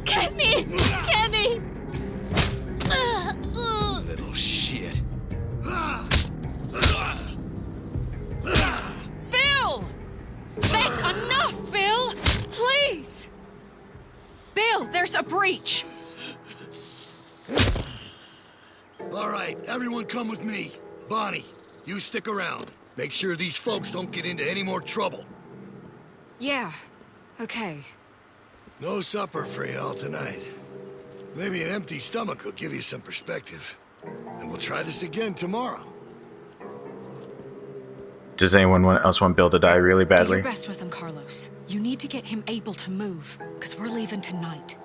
K: Kenny! Kenny!
E: Little shit.
K: Bill! That's enough, Bill! Please! Bill, there's a breach.
F: All right, everyone come with me. Bonnie, you stick around. Make sure these folks don't get into any more trouble.
K: Yeah, okay.
F: No supper for y'all tonight. Maybe an empty stomach will give you some perspective. And we'll try this again tomorrow.
A: Does anyone else want Bill to die really
K: Do
A: badly?
K: your best with him, Carlos. You need to get him able to move, because we're leaving tonight.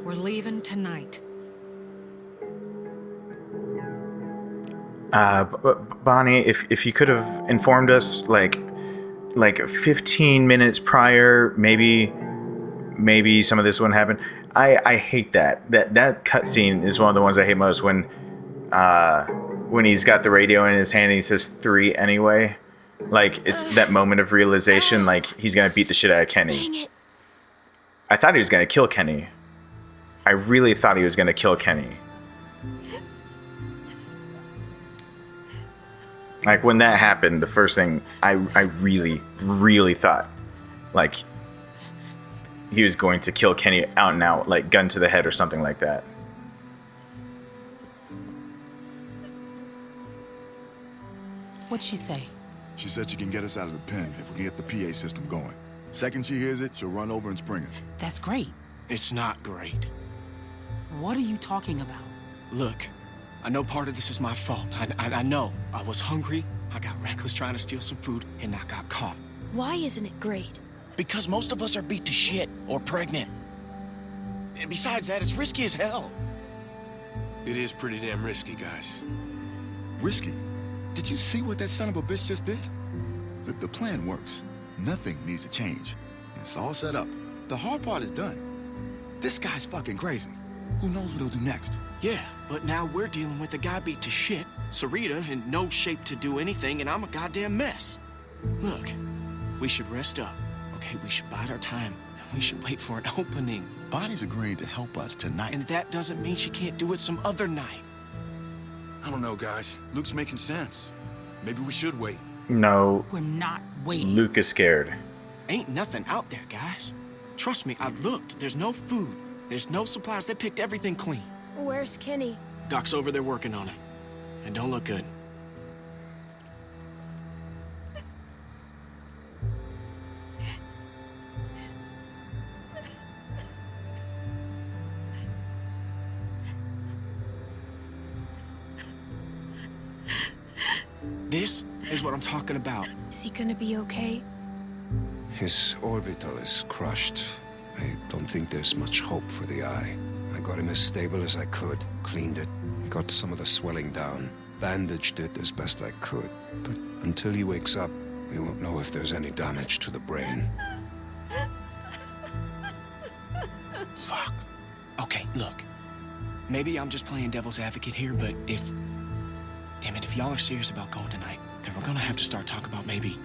K: We're leaving tonight.
A: Bonnie, if you could have informed us like 15 minutes prior, maybe some of this wouldn't happen. I hate that cutscene is one of the ones I hate most when he's got the radio in his hand and he says 3 anyway. Like, it's that moment of realization, like he's gonna beat the shit out of Kenny.
H: Dang it.
A: I thought he was gonna kill Kenny. I really thought he was gonna kill Kenny. Like, when that happened, the first thing I really, really thought, like, he was going to kill Kenny out and out, like, gun to the head or something like that.
P: What'd she say?
T: She said she can get us out of the pen if we can get the PA system going. Second she hears it, she'll run over and spring us.
P: That's great.
D: It's not great.
P: What are you talking about?
D: Look, I know part of this is my fault. I know. I was hungry, I got reckless trying to steal some food, and I got caught.
H: Why isn't it great?
D: Because most of us are beat to shit or pregnant. And besides that, it's risky as hell.
B: It is pretty damn risky, guys.
T: Risky? Did you see what that son of a bitch just did? Look, the plan works. Nothing needs to change. It's all set up. The hard part is done. This guy's fucking crazy. Who knows what he'll do next?
D: Yeah, but now we're dealing with a guy beat to shit, Sarita in no shape to do anything, and I'm a goddamn mess. Look, we should rest up, okay? We should bide our time, and we should wait for an opening.
T: Bonnie's agreeing to help us tonight.
D: And that doesn't mean she can't do it some other night.
B: I don't know, guys. Luke's making sense. Maybe we should wait.
A: No.
P: We're not waiting.
A: Luke is scared.
D: Ain't nothing out there, guys. Trust me, I looked. There's no food. There's no supplies. They picked everything clean.
H: Where's Kenny?
D: Doc's over there working on him. And don't look good. This is what I'm talking about.
H: Is he gonna be okay?
N: His orbital is crushed. I don't think there's much hope for the eye. I got him as stable as I could, cleaned it, got some of the swelling down, bandaged it as best I could. But until he wakes up, we won't know if there's any damage to the brain.
D: Fuck. Okay, look. Maybe I'm just playing devil's advocate here, but if... Damn it, if y'all are serious about going tonight, then we're gonna have to start talking about maybe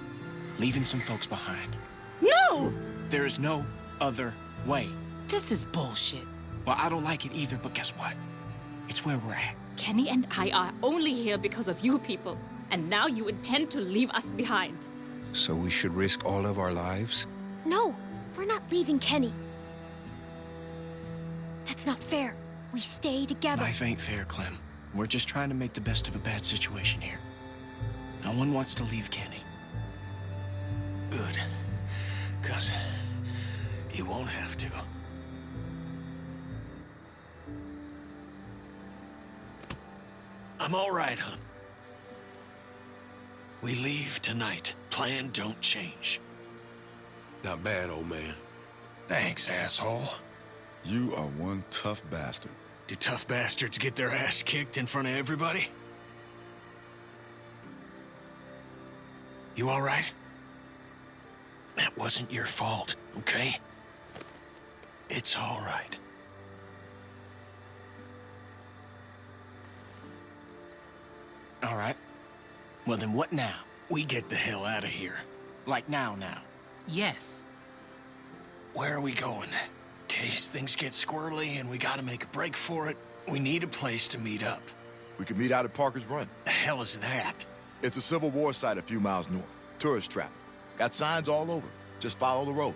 D: leaving some folks behind.
M: No!
D: There is no other way.
M: This is bullshit.
D: Well, I don't like it either, but guess what? It's where we're at.
S: Kenny and I are only here because of you people. And now you intend to leave us behind.
N: So we should risk all of our lives?
H: No, we're not leaving Kenny. That's not fair. We stay together.
D: Life ain't fair, Clem. We're just trying to make the best of a bad situation here. No one wants to leave Kenny. Good. 'Cause you won't have to. I'm all right, hon. We leave tonight. Plan don't change.
V: Not bad, old man.
E: Thanks, asshole.
V: You are one tough bastard.
E: Do tough bastards get their ass kicked in front of everybody?
D: You all right? That wasn't your fault, okay? It's all right. All right. Well, then what now?
E: We get the hell out of here.
D: Like now.
M: Yes.
E: Where are we going? In case things get squirrely and we gotta make a break for it, we need a place to meet up.
V: We could meet out at Parker's Run.
E: The hell is that?
V: It's a Civil War site a few miles north. Tourist trap. Got signs all over. Just follow the road.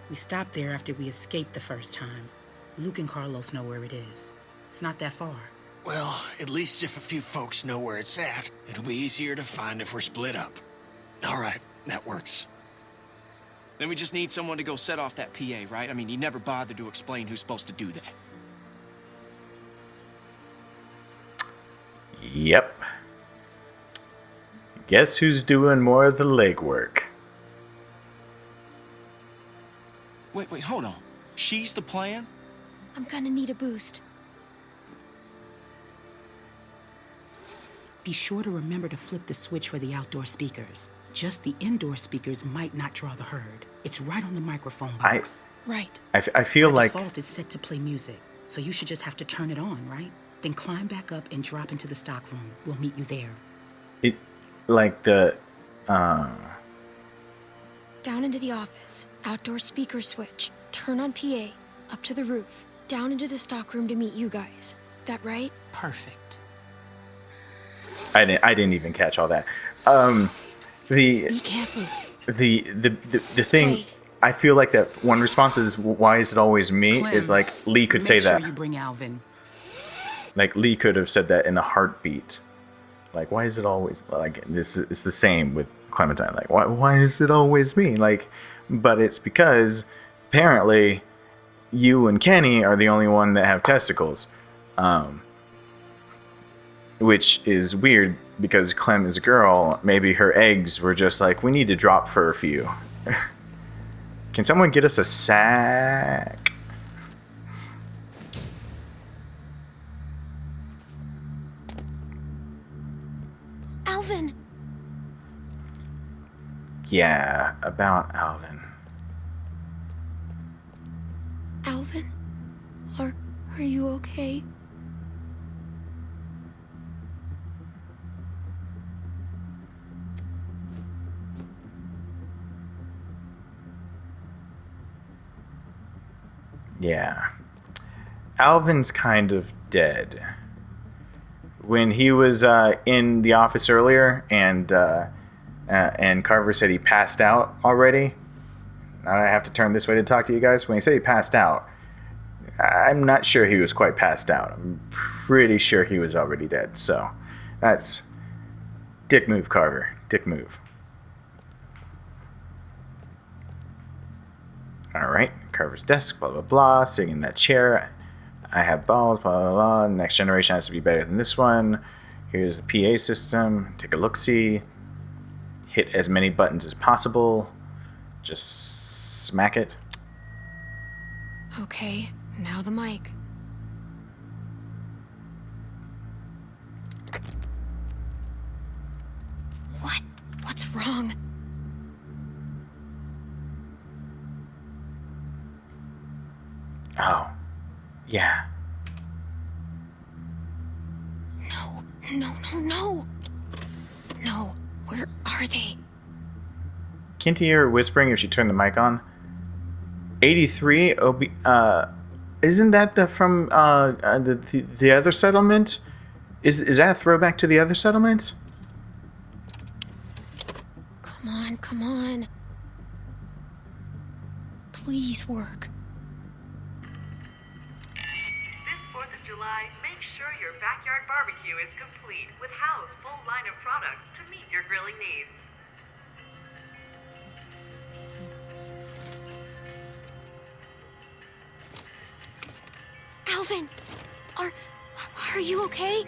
M: We stopped there after we escaped the first time. Luke and Carlos know where it is. It's not that far.
E: Well, at least if a few folks know where it's at, it'll be easier to find if we're split up. All right, that works.
D: Then we just need someone to go set off that PA, right? I mean, you never bothered to explain who's supposed to do that.
A: Yep. Guess who's doing more of the legwork?
D: Wait, hold on. She's the plan?
H: I'm gonna need a boost.
M: Be sure to remember to flip the switch for the outdoor speakers. Just the indoor speakers might not draw the herd. It's right on the microphone box.
H: Right.
A: I feel
M: By
A: like...
M: default, it's set to play music, so you should just have to turn it on, right? Then climb back up and drop into the stock room. We'll meet you there.
A: Like the...
H: Down into the office. Outdoor speaker switch. Turn on PA. Up to the roof. Down into the stock room to meet you guys. That right?
M: Perfect.
A: I didn't even catch all that.
M: Be careful.
A: The thing...
H: Hey.
A: I feel like that one response is, why is it always me?
M: Clem,
A: is like, Lee could say that.
M: Make sure you bring Alvin.
A: Like, Lee could have said that in a heartbeat. Like, why is it always... Like, this is the same with Clementine. Like, why is it always me? Like, but it's because, apparently, you and Kenny are the only one that have testicles. Which is weird, because Clem is a girl. Maybe her eggs were just like, we need to drop for a few. Can someone get us a sack?
H: Alvin!
A: Yeah, about Alvin.
H: Alvin? Are you okay?
A: Yeah. Alvin's kind of dead. When he was in the office earlier and Carver said he passed out already. Now I have to turn this way to talk to you guys. When he said he passed out, I'm not sure he was quite passed out. I'm pretty sure he was already dead. So that's dick move, Carver. Dick move. All right, Carver's desk, blah, blah, blah, sitting in that chair. I have balls, blah, blah, blah. Next generation has to be better than this one. Here's the PA system. Take a look-see. Hit as many buttons as possible. Just smack it.
H: Okay, now the mic. What? What's wrong?
A: Oh. Yeah.
H: No, no, no, no! No, where are they?
A: Can't you hear her whispering if she turned the mic on? 83 isn't that from the other settlement? Is that a throwback to the other settlement?
H: Come on, come on. Please work.
Q: This 4th of July, make sure your backyard barbecue is complete with Howe's full line of products to meet your grilling needs.
H: Alvin! Are you okay?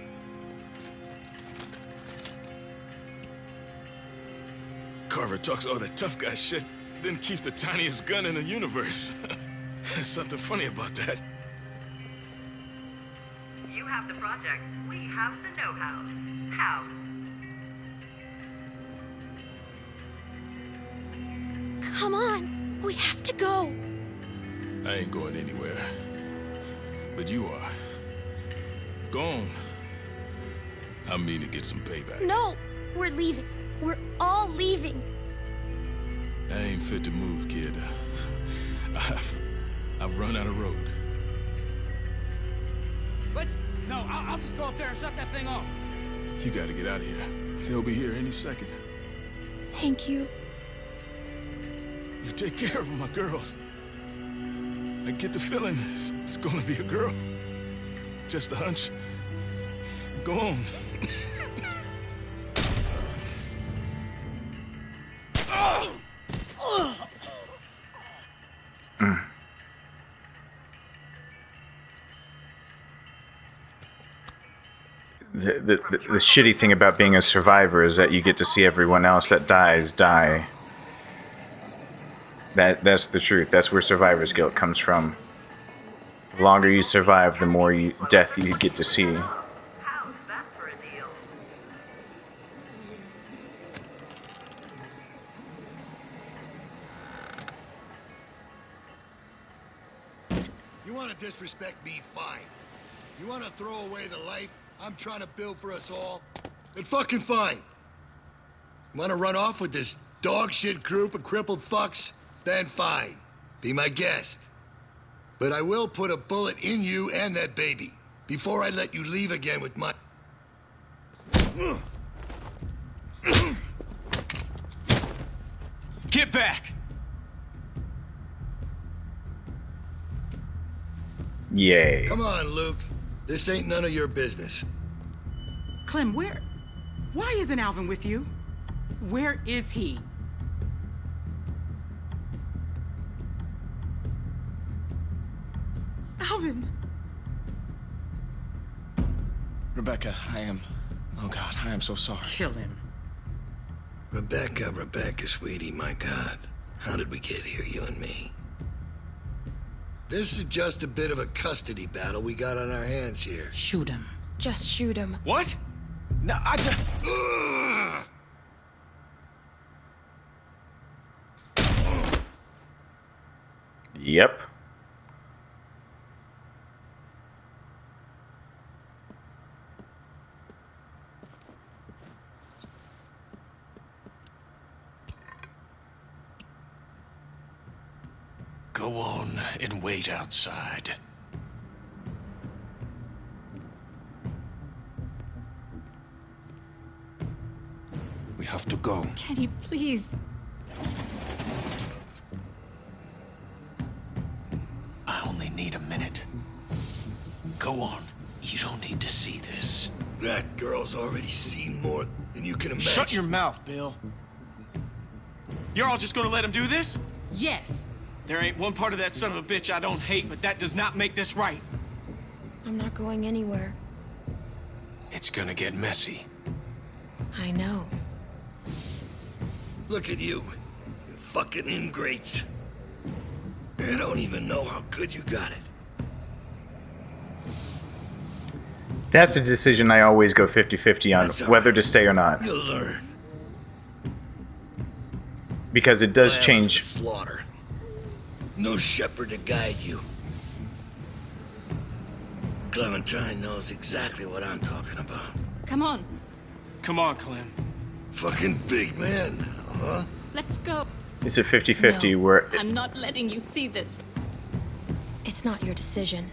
B: Carver talks all that tough guy shit, then keeps the tiniest gun in the universe. There's something funny about that.
Q: You have the project, we have the know-how. How?
H: Come on! We have to go!
B: I ain't going anywhere. But you are. Go on. I mean to get some payback.
H: No! We're leaving. We're all leaving.
B: I ain't fit to move, kid. I've run out of road.
R: No, I'll just go up there and shut that thing off.
B: You gotta get out of here. They'll be here any second.
H: Thank you.
B: You take care of my girls. I get the feeling it's gonna be a girl. Just a hunch. Go on.
A: The shitty thing about being a survivor is that you get to see everyone else that dies die. That's the truth. That's where survivor's guilt comes from. The longer you survive, the more death you get to see.
Q: How's that for a deal?
F: You want to disrespect me, fine. You want to throw away the life I'm trying to build for us all? Then fucking fine. Want to run off with this dog shit group of crippled fucks? Then fine. Be my guest. But I will put a bullet in you and that baby before I let you leave again with my...
D: Get back!
A: Yay.
F: Come on, Luke. This ain't none of your business.
P: Clem, why isn't Alvin with you? Where is he? Alvin!
D: Rebecca, oh God, I am so sorry.
P: Kill him.
F: Rebecca, sweetie, my God. How did we get here, you and me? This is just a bit of a custody battle we got on our hands here.
P: Shoot him.
H: Just shoot him.
D: What? No, I just...
A: Yep.
E: Go on and wait outside.
N: We have to go.
K: Kenny, please.
E: I only need a minute. Go on. You don't need to see this.
F: That girl's already seen more than you can imagine.
D: Shut your mouth, Bill. You're all just gonna let him do this?
P: Yes.
D: There ain't one part of that son of a bitch I don't hate, but that does not make this right.
H: I'm not going anywhere.
E: It's gonna get messy.
H: I know.
F: Look at you fucking ingrates. I don't even know how good you got it.
A: That's a decision I always go 50-50 on, whether to stay or not.
F: You'll learn.
A: Because it does
F: Lambs
A: change.
F: to the slaughter. No shepherd to guide you. Clementine knows exactly what I'm talking about.
S: Come on.
D: Come on, Clem.
F: Fucking big man, huh?
S: Let's go.
A: It's a 50-50 where
S: I'm not letting you see this.
H: It's not your decision.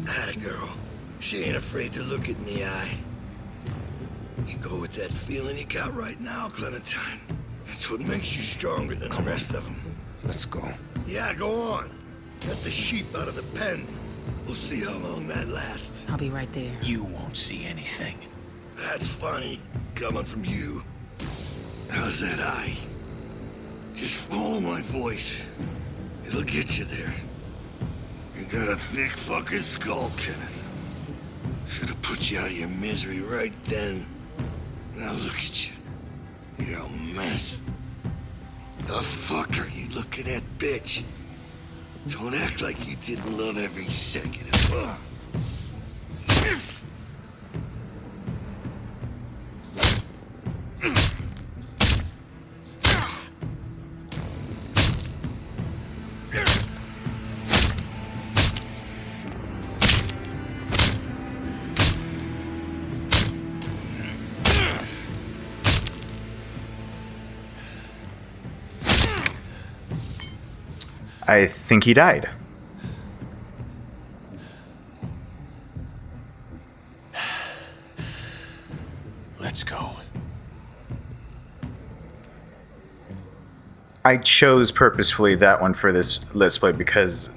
F: Atta girl. She ain't afraid to look it in the eye. You go with that feeling you got right now, Clementine. That's what makes you stronger than the rest of them.
N: Let's go.
F: Yeah, go on. Let the sheep out of the pen. We'll see how long that lasts.
P: I'll be right there.
E: You won't see anything.
F: That's funny, coming from you. How's that eye? Just follow my voice. It'll get you there. You got a thick fucking skull, Kenneth. Should have put you out of your misery right then. Now look at you. You're a mess. The fuck are you looking at, bitch? Don't act like you didn't love every second of it.
A: I think he died.
E: Let's go.
A: I chose purposefully that one for this Let's Play because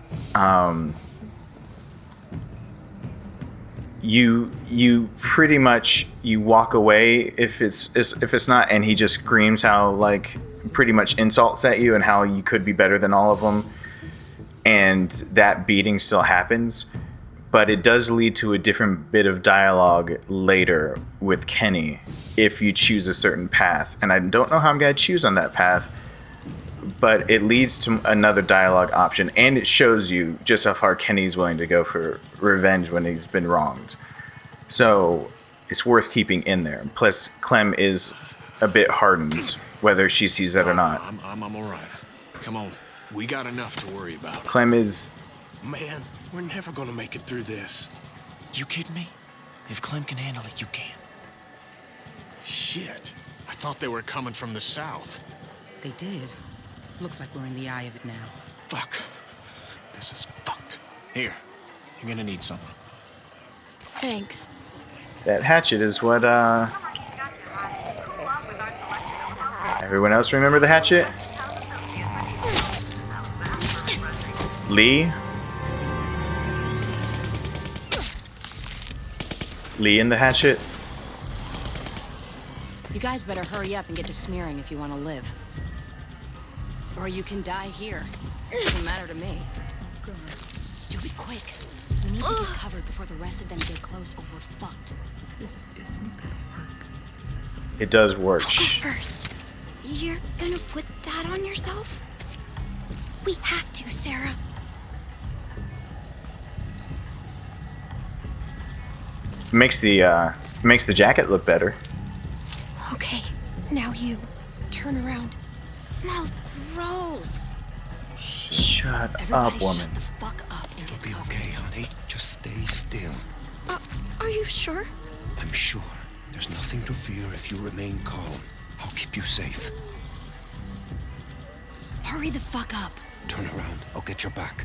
A: you pretty much you walk away if it's not, and he just screams how like pretty much insults at you and how you could be better than all of them, and that beating still happens, but it does lead to a different bit of dialogue later with Kenny if you choose a certain path, and I don't know how I'm going to choose on that path, but it leads to another dialogue option, and it shows you just how far Kenny's willing to go for revenge when he's been wronged. So it's worth keeping in there. Plus, Clem is a bit hardened, whether she sees that or not.
E: I'm all right. Come on. We got enough to worry about.
A: Clem is...
D: Man, we're never gonna make it through this. You kidding me? If Clem can handle it, you can.
E: Shit. I thought they were coming from the south.
P: They did. Looks like we're in the eye of it now.
E: Fuck. This is fucked. Here. You're gonna need something.
H: Thanks.
A: That hatchet is what, Everyone else remember the hatchet? Lee? Lee and the hatchet?
U: You guys better hurry up and get to smearing if you want to live. Or you can die here. Doesn't matter to me. Do it quick. We need to get covered before the rest of them get close or we're fucked.
P: This isn't gonna work.
A: It does work.
H: I'll go first. You're gonna put that on yourself? We have to, Sarah.
A: Makes the jacket look better.
H: Okay, now you. Turn around. Smells gross.
A: Shut
U: Everybody
A: up, woman.
U: shut the fuck up and get
N: Be
U: covered.
N: okay, honey. Just stay still.
H: Are you sure?
N: I'm sure. There's nothing to fear if you remain calm. I'll keep you safe.
U: Hurry the fuck up.
N: Turn around. I'll get your back.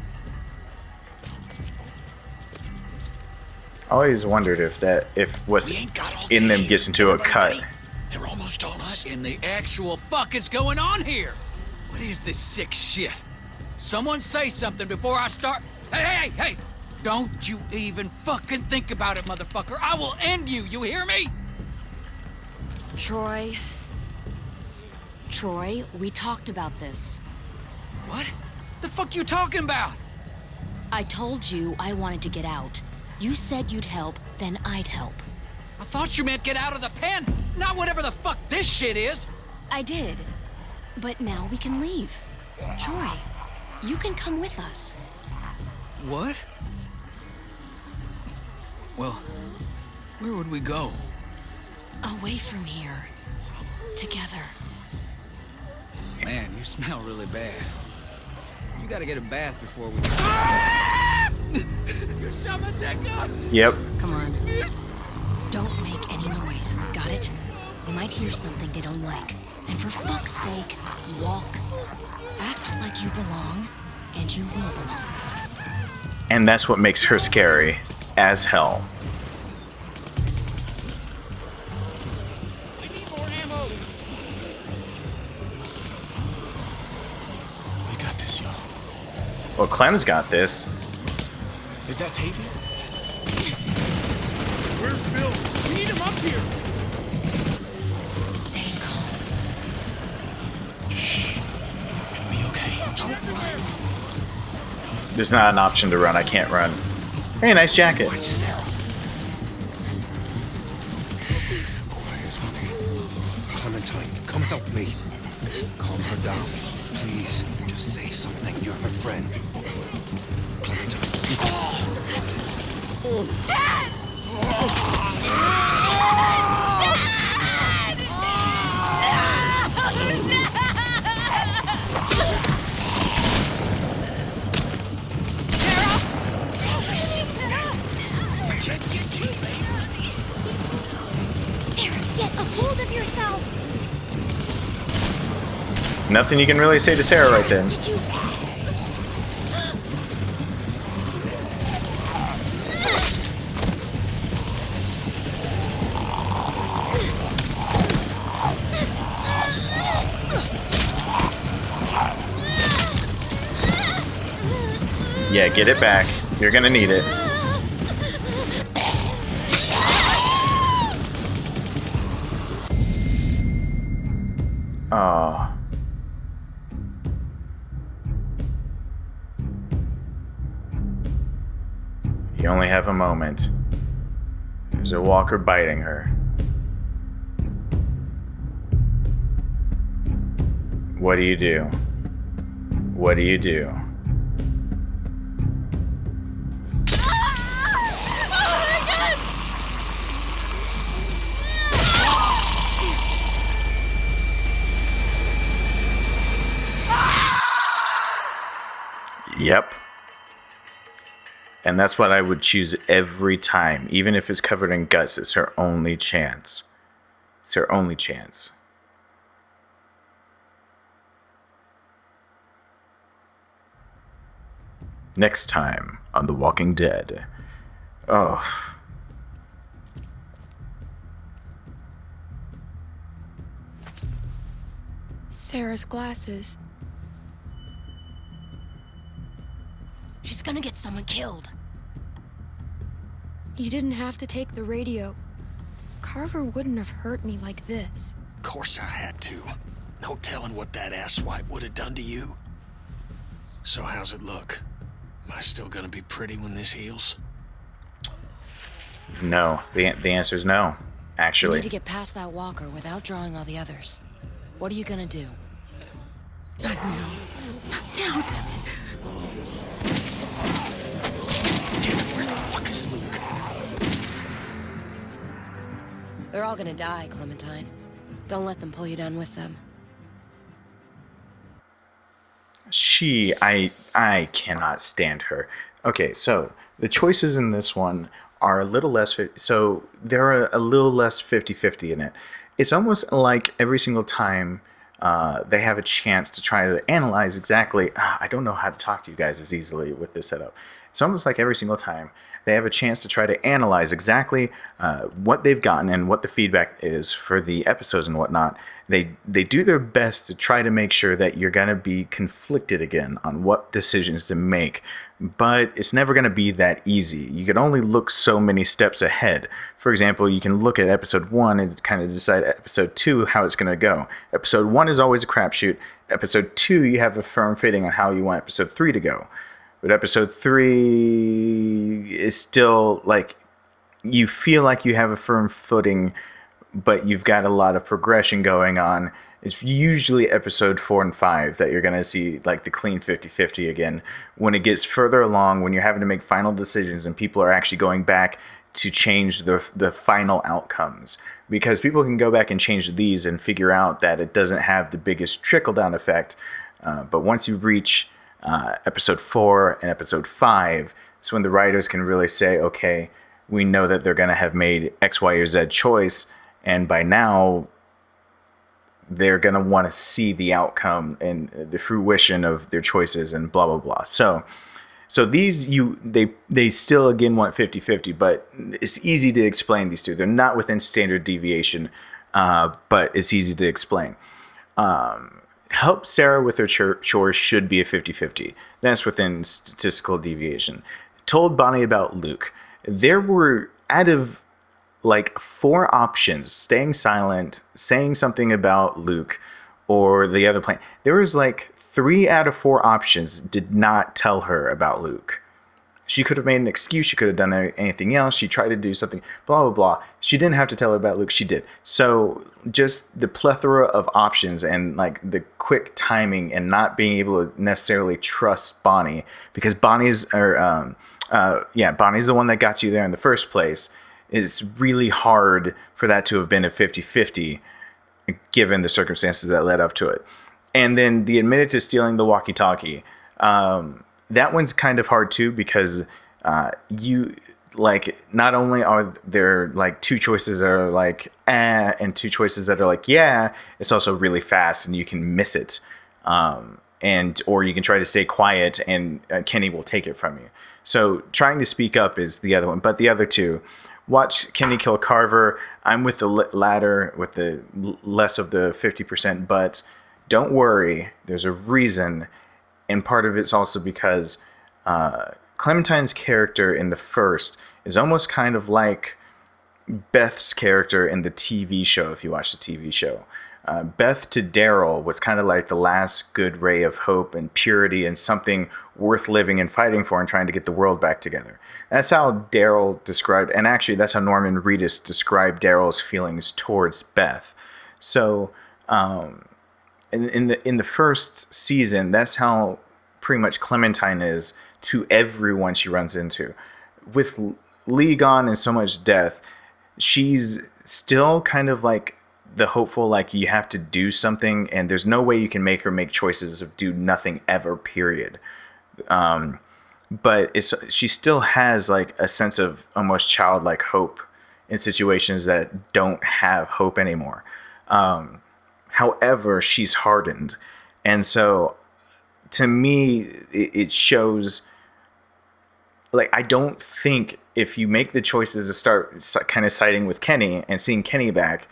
A: I always wondered if what's in them gets into a cut.
E: They're almost on us.
G: What in the actual fuck is going on here? What is this sick shit? Someone say something before I start. Hey! Don't you even fucking think about it, motherfucker. I will end you. You hear me?
U: Troy, we talked about this.
G: What? The fuck you talking about?
U: I told you I wanted to get out. You said you'd help, then I'd help.
G: I thought you meant get out of the pen, not whatever the fuck this shit is.
U: I did. But now we can leave. Troy, You can come with us.
G: What? Well, where would we go?
U: Away from here. Together.
G: Man, you smell really bad. You gotta get a bath before we...
R: You shot my dick up!
A: Yep.
U: Come on. Don't make any noise, got it? They might hear something they don't like. And for fuck's sake, walk. Act like you belong, and you will belong.
A: And that's what makes her scary as hell.
R: I need more ammo!
D: We got this, y'all.
A: Well, Clem's got this.
D: Is that Tavy?
R: Where's Bill? We need him up here!
U: Stay calm.
D: Shh. It'll be okay.
U: Don't run.
A: There's not an option to run. I can't run. Hey, nice jacket.
N: Quiet, honey. Clementine, come help me. Calm her down. Please, just say something. You're her friend. Clementine.
R: Dad!
C: Hold of yourself!
A: Nothing you can really say to Sarah right then.
C: Did you...
A: Yeah, get it back. You're gonna need it. Oh. You only have a moment. There's a walker biting her. What do you do? What do you do? Yep. And that's what I would choose every time. Even if it's covered in guts, it's her only chance. It's her only chance. Next time on The Walking Dead. Oh.
H: Sarah's glasses.
U: She's gonna get someone killed.
H: You didn't have to take the radio. Carver wouldn't have hurt me like this.
E: Of course I had to. No telling what that asswipe would have done to you. So how's it look? Am I still gonna be pretty when this heals?
A: No. The answer is no,
U: You
A: actually.
U: need to get past that walker without drawing all the others. What are you gonna do?
P: Not now. Not now, damn it.
E: Damn it, where the fuck is Luke?
U: They're all gonna die, Clementine. Don't let them pull you down with them.
A: I cannot stand her. Okay, so the choices in this one are a little less, so they're a little less 50-50 in it. It's almost like every single time they have a chance to try to analyze exactly, I don't know how to talk to you guys as easily with this setup. It's almost like every single time they have a chance to try to analyze exactly what they've gotten and what the feedback is for the episodes and whatnot. They do their best to try to make sure that you're going to be conflicted again on what decisions to make. But it's never going to be that easy. You can only look so many steps ahead. For example, you can look at episode 1 and kind of decide episode 2 how it's going to go. Episode 1 is always a crapshoot. Episode 2, you have a firm fitting on how you want episode 3 to go. But episode 3 is still like, you feel like you have a firm footing but you've got a lot of progression going on. It's usually episode 4 and 5 that you're going to see like the clean 50-50 again. When it gets further along, when you're having to make final decisions and people are actually going back to change the final outcomes. Because people can go back and change these and figure out that it doesn't have the biggest trickle-down effect. But once you reach episode 4 and episode 5, it's when the writers can really say, okay, we know that they're going to have made X, Y, or Z choice, and by now they're going to want to see the outcome and the fruition of their choices and blah, blah, blah. So these, they still, again, want 50-50, but it's easy to explain these two. They're not within standard deviation, but it's easy to explain. Help Sarah with her chores should be a 50-50. That's within statistical deviation. Told Bonnie about Luke. There were, out of like 4 options, staying silent, saying something about Luke, or the other plan. There was like 3 out of 4 options did not tell her about Luke. She could have made an excuse. She could have done anything else. She tried to do something, blah, blah, blah. She didn't have to tell her about Luke. She did. So just the plethora of options and like the quick timing and not being able to necessarily trust Bonnie, because Bonnie's the one that got you there in the first place. It's really hard for that to have been a 50-50 given the circumstances that led up to it. And then the admitted to stealing the walkie-talkie. That one's kind of hard too, because you like, not only are there like 2 choices that are like and 2 choices that are like yeah, it's also really fast and you can miss it, or you can try to stay quiet and Kenny will take it from you. So trying to speak up is the other one, but the other 2. Watch Kenny kill Carver. I'm with the latter, with the less of the 50%, but don't worry, there's a reason. And part of it's also because Clementine's character in the first is almost kind of like Beth's character in the TV show, if you watch the TV show. Beth to Daryl was kind of like the last good ray of hope and purity and something worth living and fighting for and trying to get the world back together. That's how Daryl described, and actually that's how Norman Reedus described Daryl's feelings towards Beth. So in the first season, that's how pretty much Clementine is to everyone she runs into. With Lee gone and so much death, she's still kind of like the hopeful, like you have to do something, and there's no way you can make her make choices of do nothing ever, period. But she still has like a sense of almost childlike hope in situations that don't have hope anymore. However, she's hardened. And so to me, it shows, like, I don't think if you make the choices to start kind of siding with Kenny and seeing Kenny back,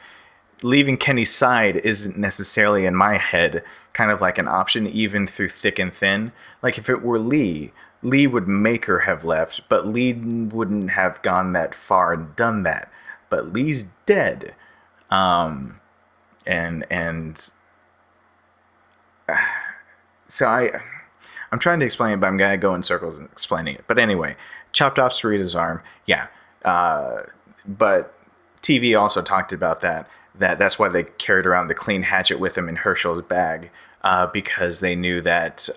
A: leaving Kenny's side isn't necessarily, in my head, kind of like an option, even through thick and thin. Like, if it were Lee would make her have left, but Lee wouldn't have gone that far and done that. But Lee's dead. So I'm trying to explain it, but I'm going to go in circles in explaining it. But anyway, chopped off Sarita's arm. Yeah. But TV also talked about that's why they carried around the clean hatchet with them in Herschel's bag, because they knew that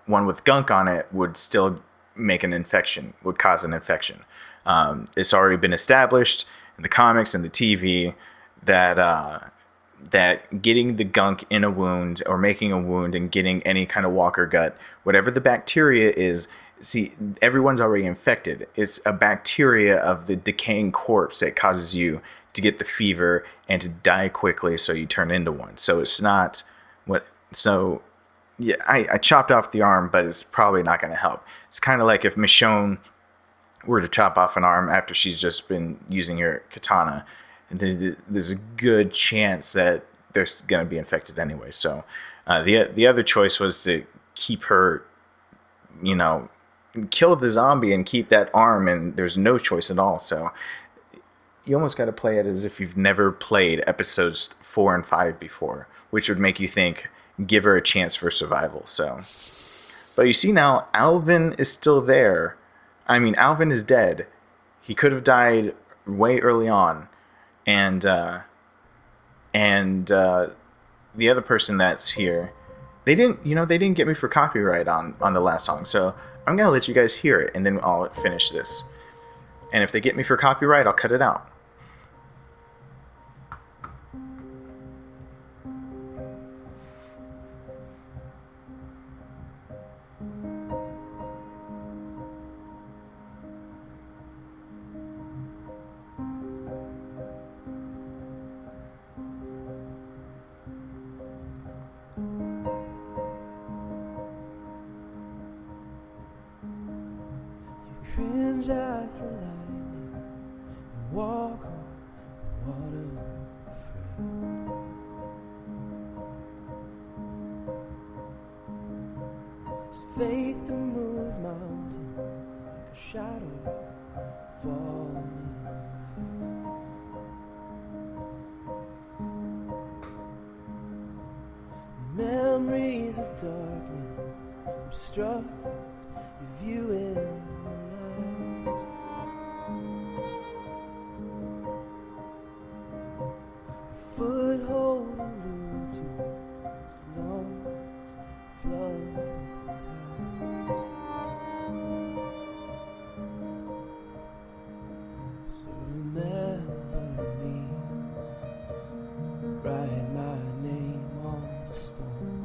A: one with gunk on it would still make an infection, would cause an infection. It's already been established in the comics and the TV that getting the gunk in a wound or making a wound and getting any kind of walker gut, whatever the bacteria is, see, everyone's already infected. It's a bacteria of the decaying corpse that causes you to get the fever and to die quickly, so you turn into one. So it's not what. So yeah, I chopped off the arm, but it's probably not going to help. It's kind of like if Michonne were to chop off an arm after she's just been using her katana, there's a good chance that they're going to be infected anyway. So the other choice was to keep her, kill the zombie and keep that arm, and there's no choice at all. So you almost got to play it as if you've never played episodes 4 and 5 before, which would make you think, give her a chance for survival. So, but you see now, Alvin is still there. I mean, Alvin is dead. He could have died way early on. And And the other person that's here, they didn't get me for copyright on the last song. So I'm gonna let you guys hear it, and then I'll finish this. And if they get me for copyright, I'll cut it out.
I: Cringe at the lightning and walk on water afraid. It's faith to move mountains like a shadow falling away. Memories of darkness obstruct your view in the night. Foothold eludes you as long flood with the tide. So remember me, write my name on the stone.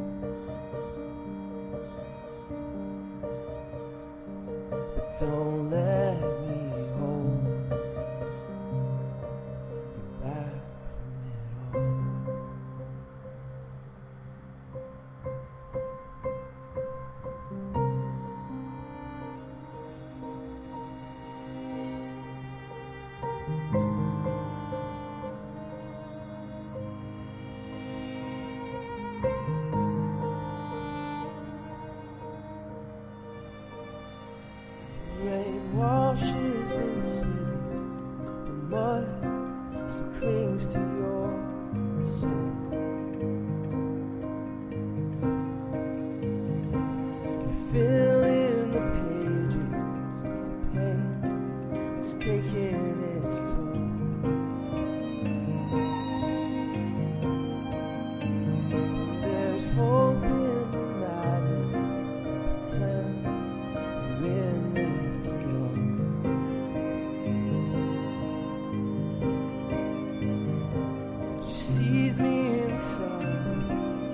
I: But don't let me hold you back from it all. Rain washes the city, the mud still clings to your soul. You fill in the pages with the pain that's taking its toll. There's hope in the madness, pretend you're in this alone. She sees me inside,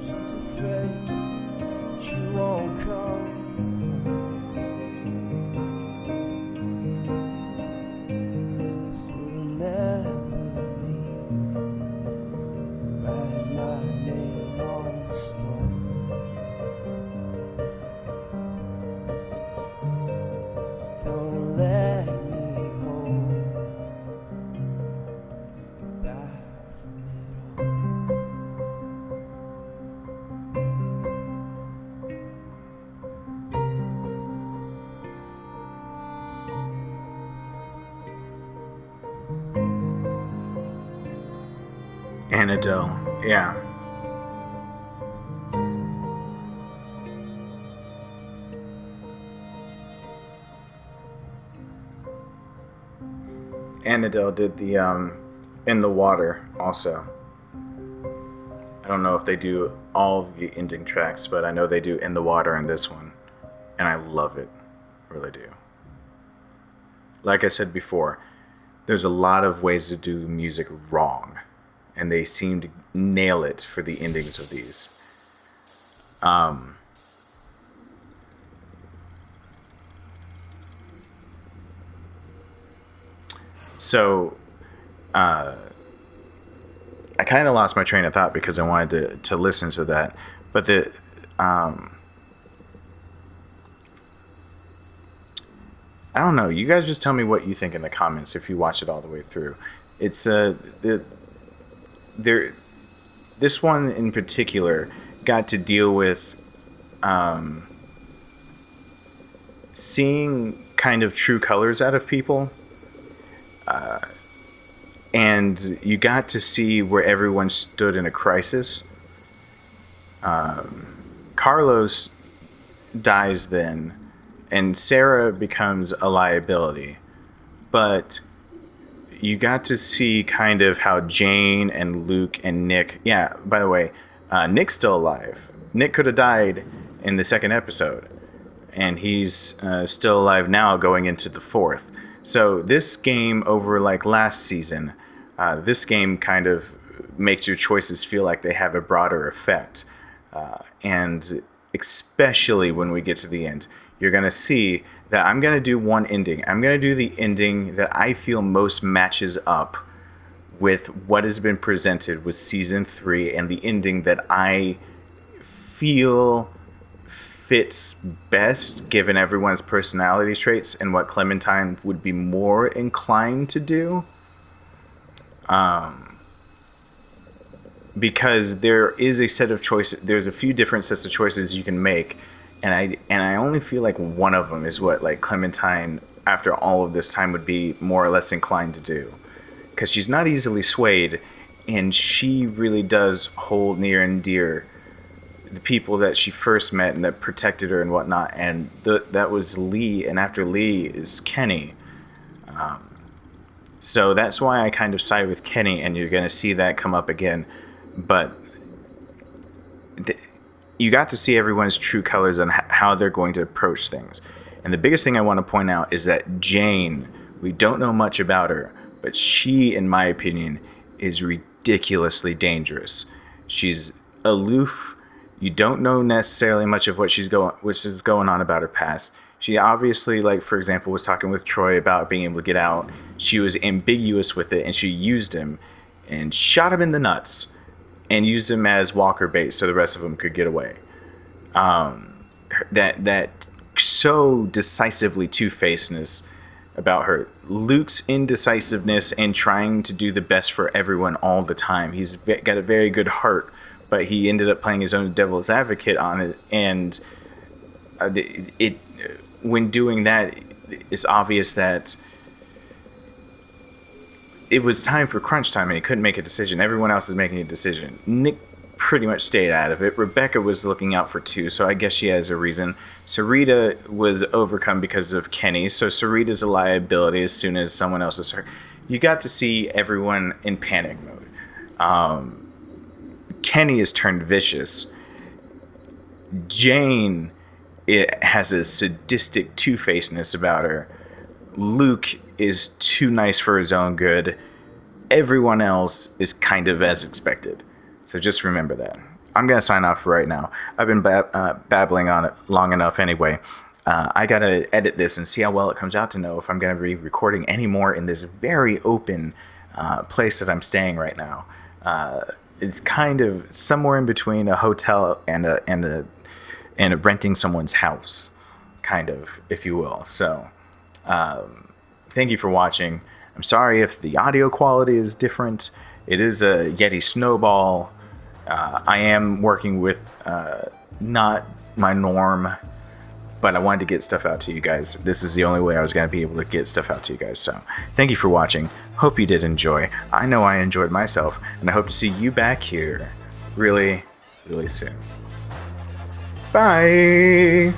I: she's afraid that you won't come. So remember me, write my name on the stone. Don't let me hold you back from it all.
A: Annadelle, yeah. Annadelle did the In the Water also. I don't know if they do all the ending tracks, but I know they do In the Water in this one. And I love it. Really do. Like I said before, there's a lot of ways to do music wrong. And they seem to nail it for the endings of these. So, I kind of lost my train of thought because I wanted to listen to that. But I don't know. You guys just tell me what you think in the comments if you watch it all the way through. It's this one in particular got to deal with seeing kind of true colors out of people. And you got to see where everyone stood in a crisis. Carlos dies then, and Sarah becomes a liability. But you got to see kind of how Jane and Luke and Nick. Yeah, by the way, Nick's still alive. Nick could have died in the second episode, and he's still alive now going into the fourth. So this game, over like last season, this game kind of makes your choices feel like they have a broader effect. And especially when we get to the end, you're going to see that I'm going to do one ending. I'm going to do the ending that I feel most matches up with what has been presented with season 3, and the ending that I feel fits best given everyone's personality traits and what Clementine would be more inclined to do. Because there is a set of choices, there's a few different sets of choices you can make, and I only feel like one of them is what like Clementine, after all of this time, would be more or less inclined to do, because she's not easily swayed, and she really does hold near and dear the people that she first met and that protected her and whatnot, and that was Lee, and after Lee is Kenny. So that's why I kind of side with Kenny, and you're going to see that come up again. But you got to see everyone's true colors on how they're going to approach things. And the biggest thing I want to point out is that Jane, we don't know much about her, but she, in my opinion, is ridiculously dangerous. She's aloof. You don't know necessarily much of what is going on about her past. She obviously, like, for example, was talking with Troy about being able to get out. She was ambiguous with it, and she used him and shot him in the nuts and used him as walker bait so the rest of them could get away. That so decisively two-facedness about her. Luke's indecisiveness and trying to do the best for everyone all the time. He's got a very good heart, but he ended up playing his own devil's advocate on it, and when doing that, it's obvious that it was time for crunch time and he couldn't make a decision. Everyone else is making a decision. Nick pretty much stayed out of it. Rebecca was looking out for two, so I guess she has a reason. Sarita was overcome because of Kenny, so Sarita's a liability as soon as someone else is hurt. You got to see everyone in panic mode. Kenny is turned vicious. Jane, it has a sadistic two-facedness about her. Luke is too nice for his own good. Everyone else is kind of as expected. So just remember that. I'm going to sign off right now. I've been babbling on it long enough anyway. I got to edit this and see how well it comes out to know if I'm going to be recording any more in this very open place that I'm staying right now. It's kind of somewhere in between a hotel and renting someone's house, kind of, if you will. So, thank you for watching. I'm sorry if the audio quality is different. It is a Yeti Snowball. I am working with not my norm, but I wanted to get stuff out to you guys. This is the only way I was going to be able to get stuff out to you guys. So, thank you for watching. Hope you did enjoy. I know I enjoyed myself, and I hope to see you back here really, really soon. Bye!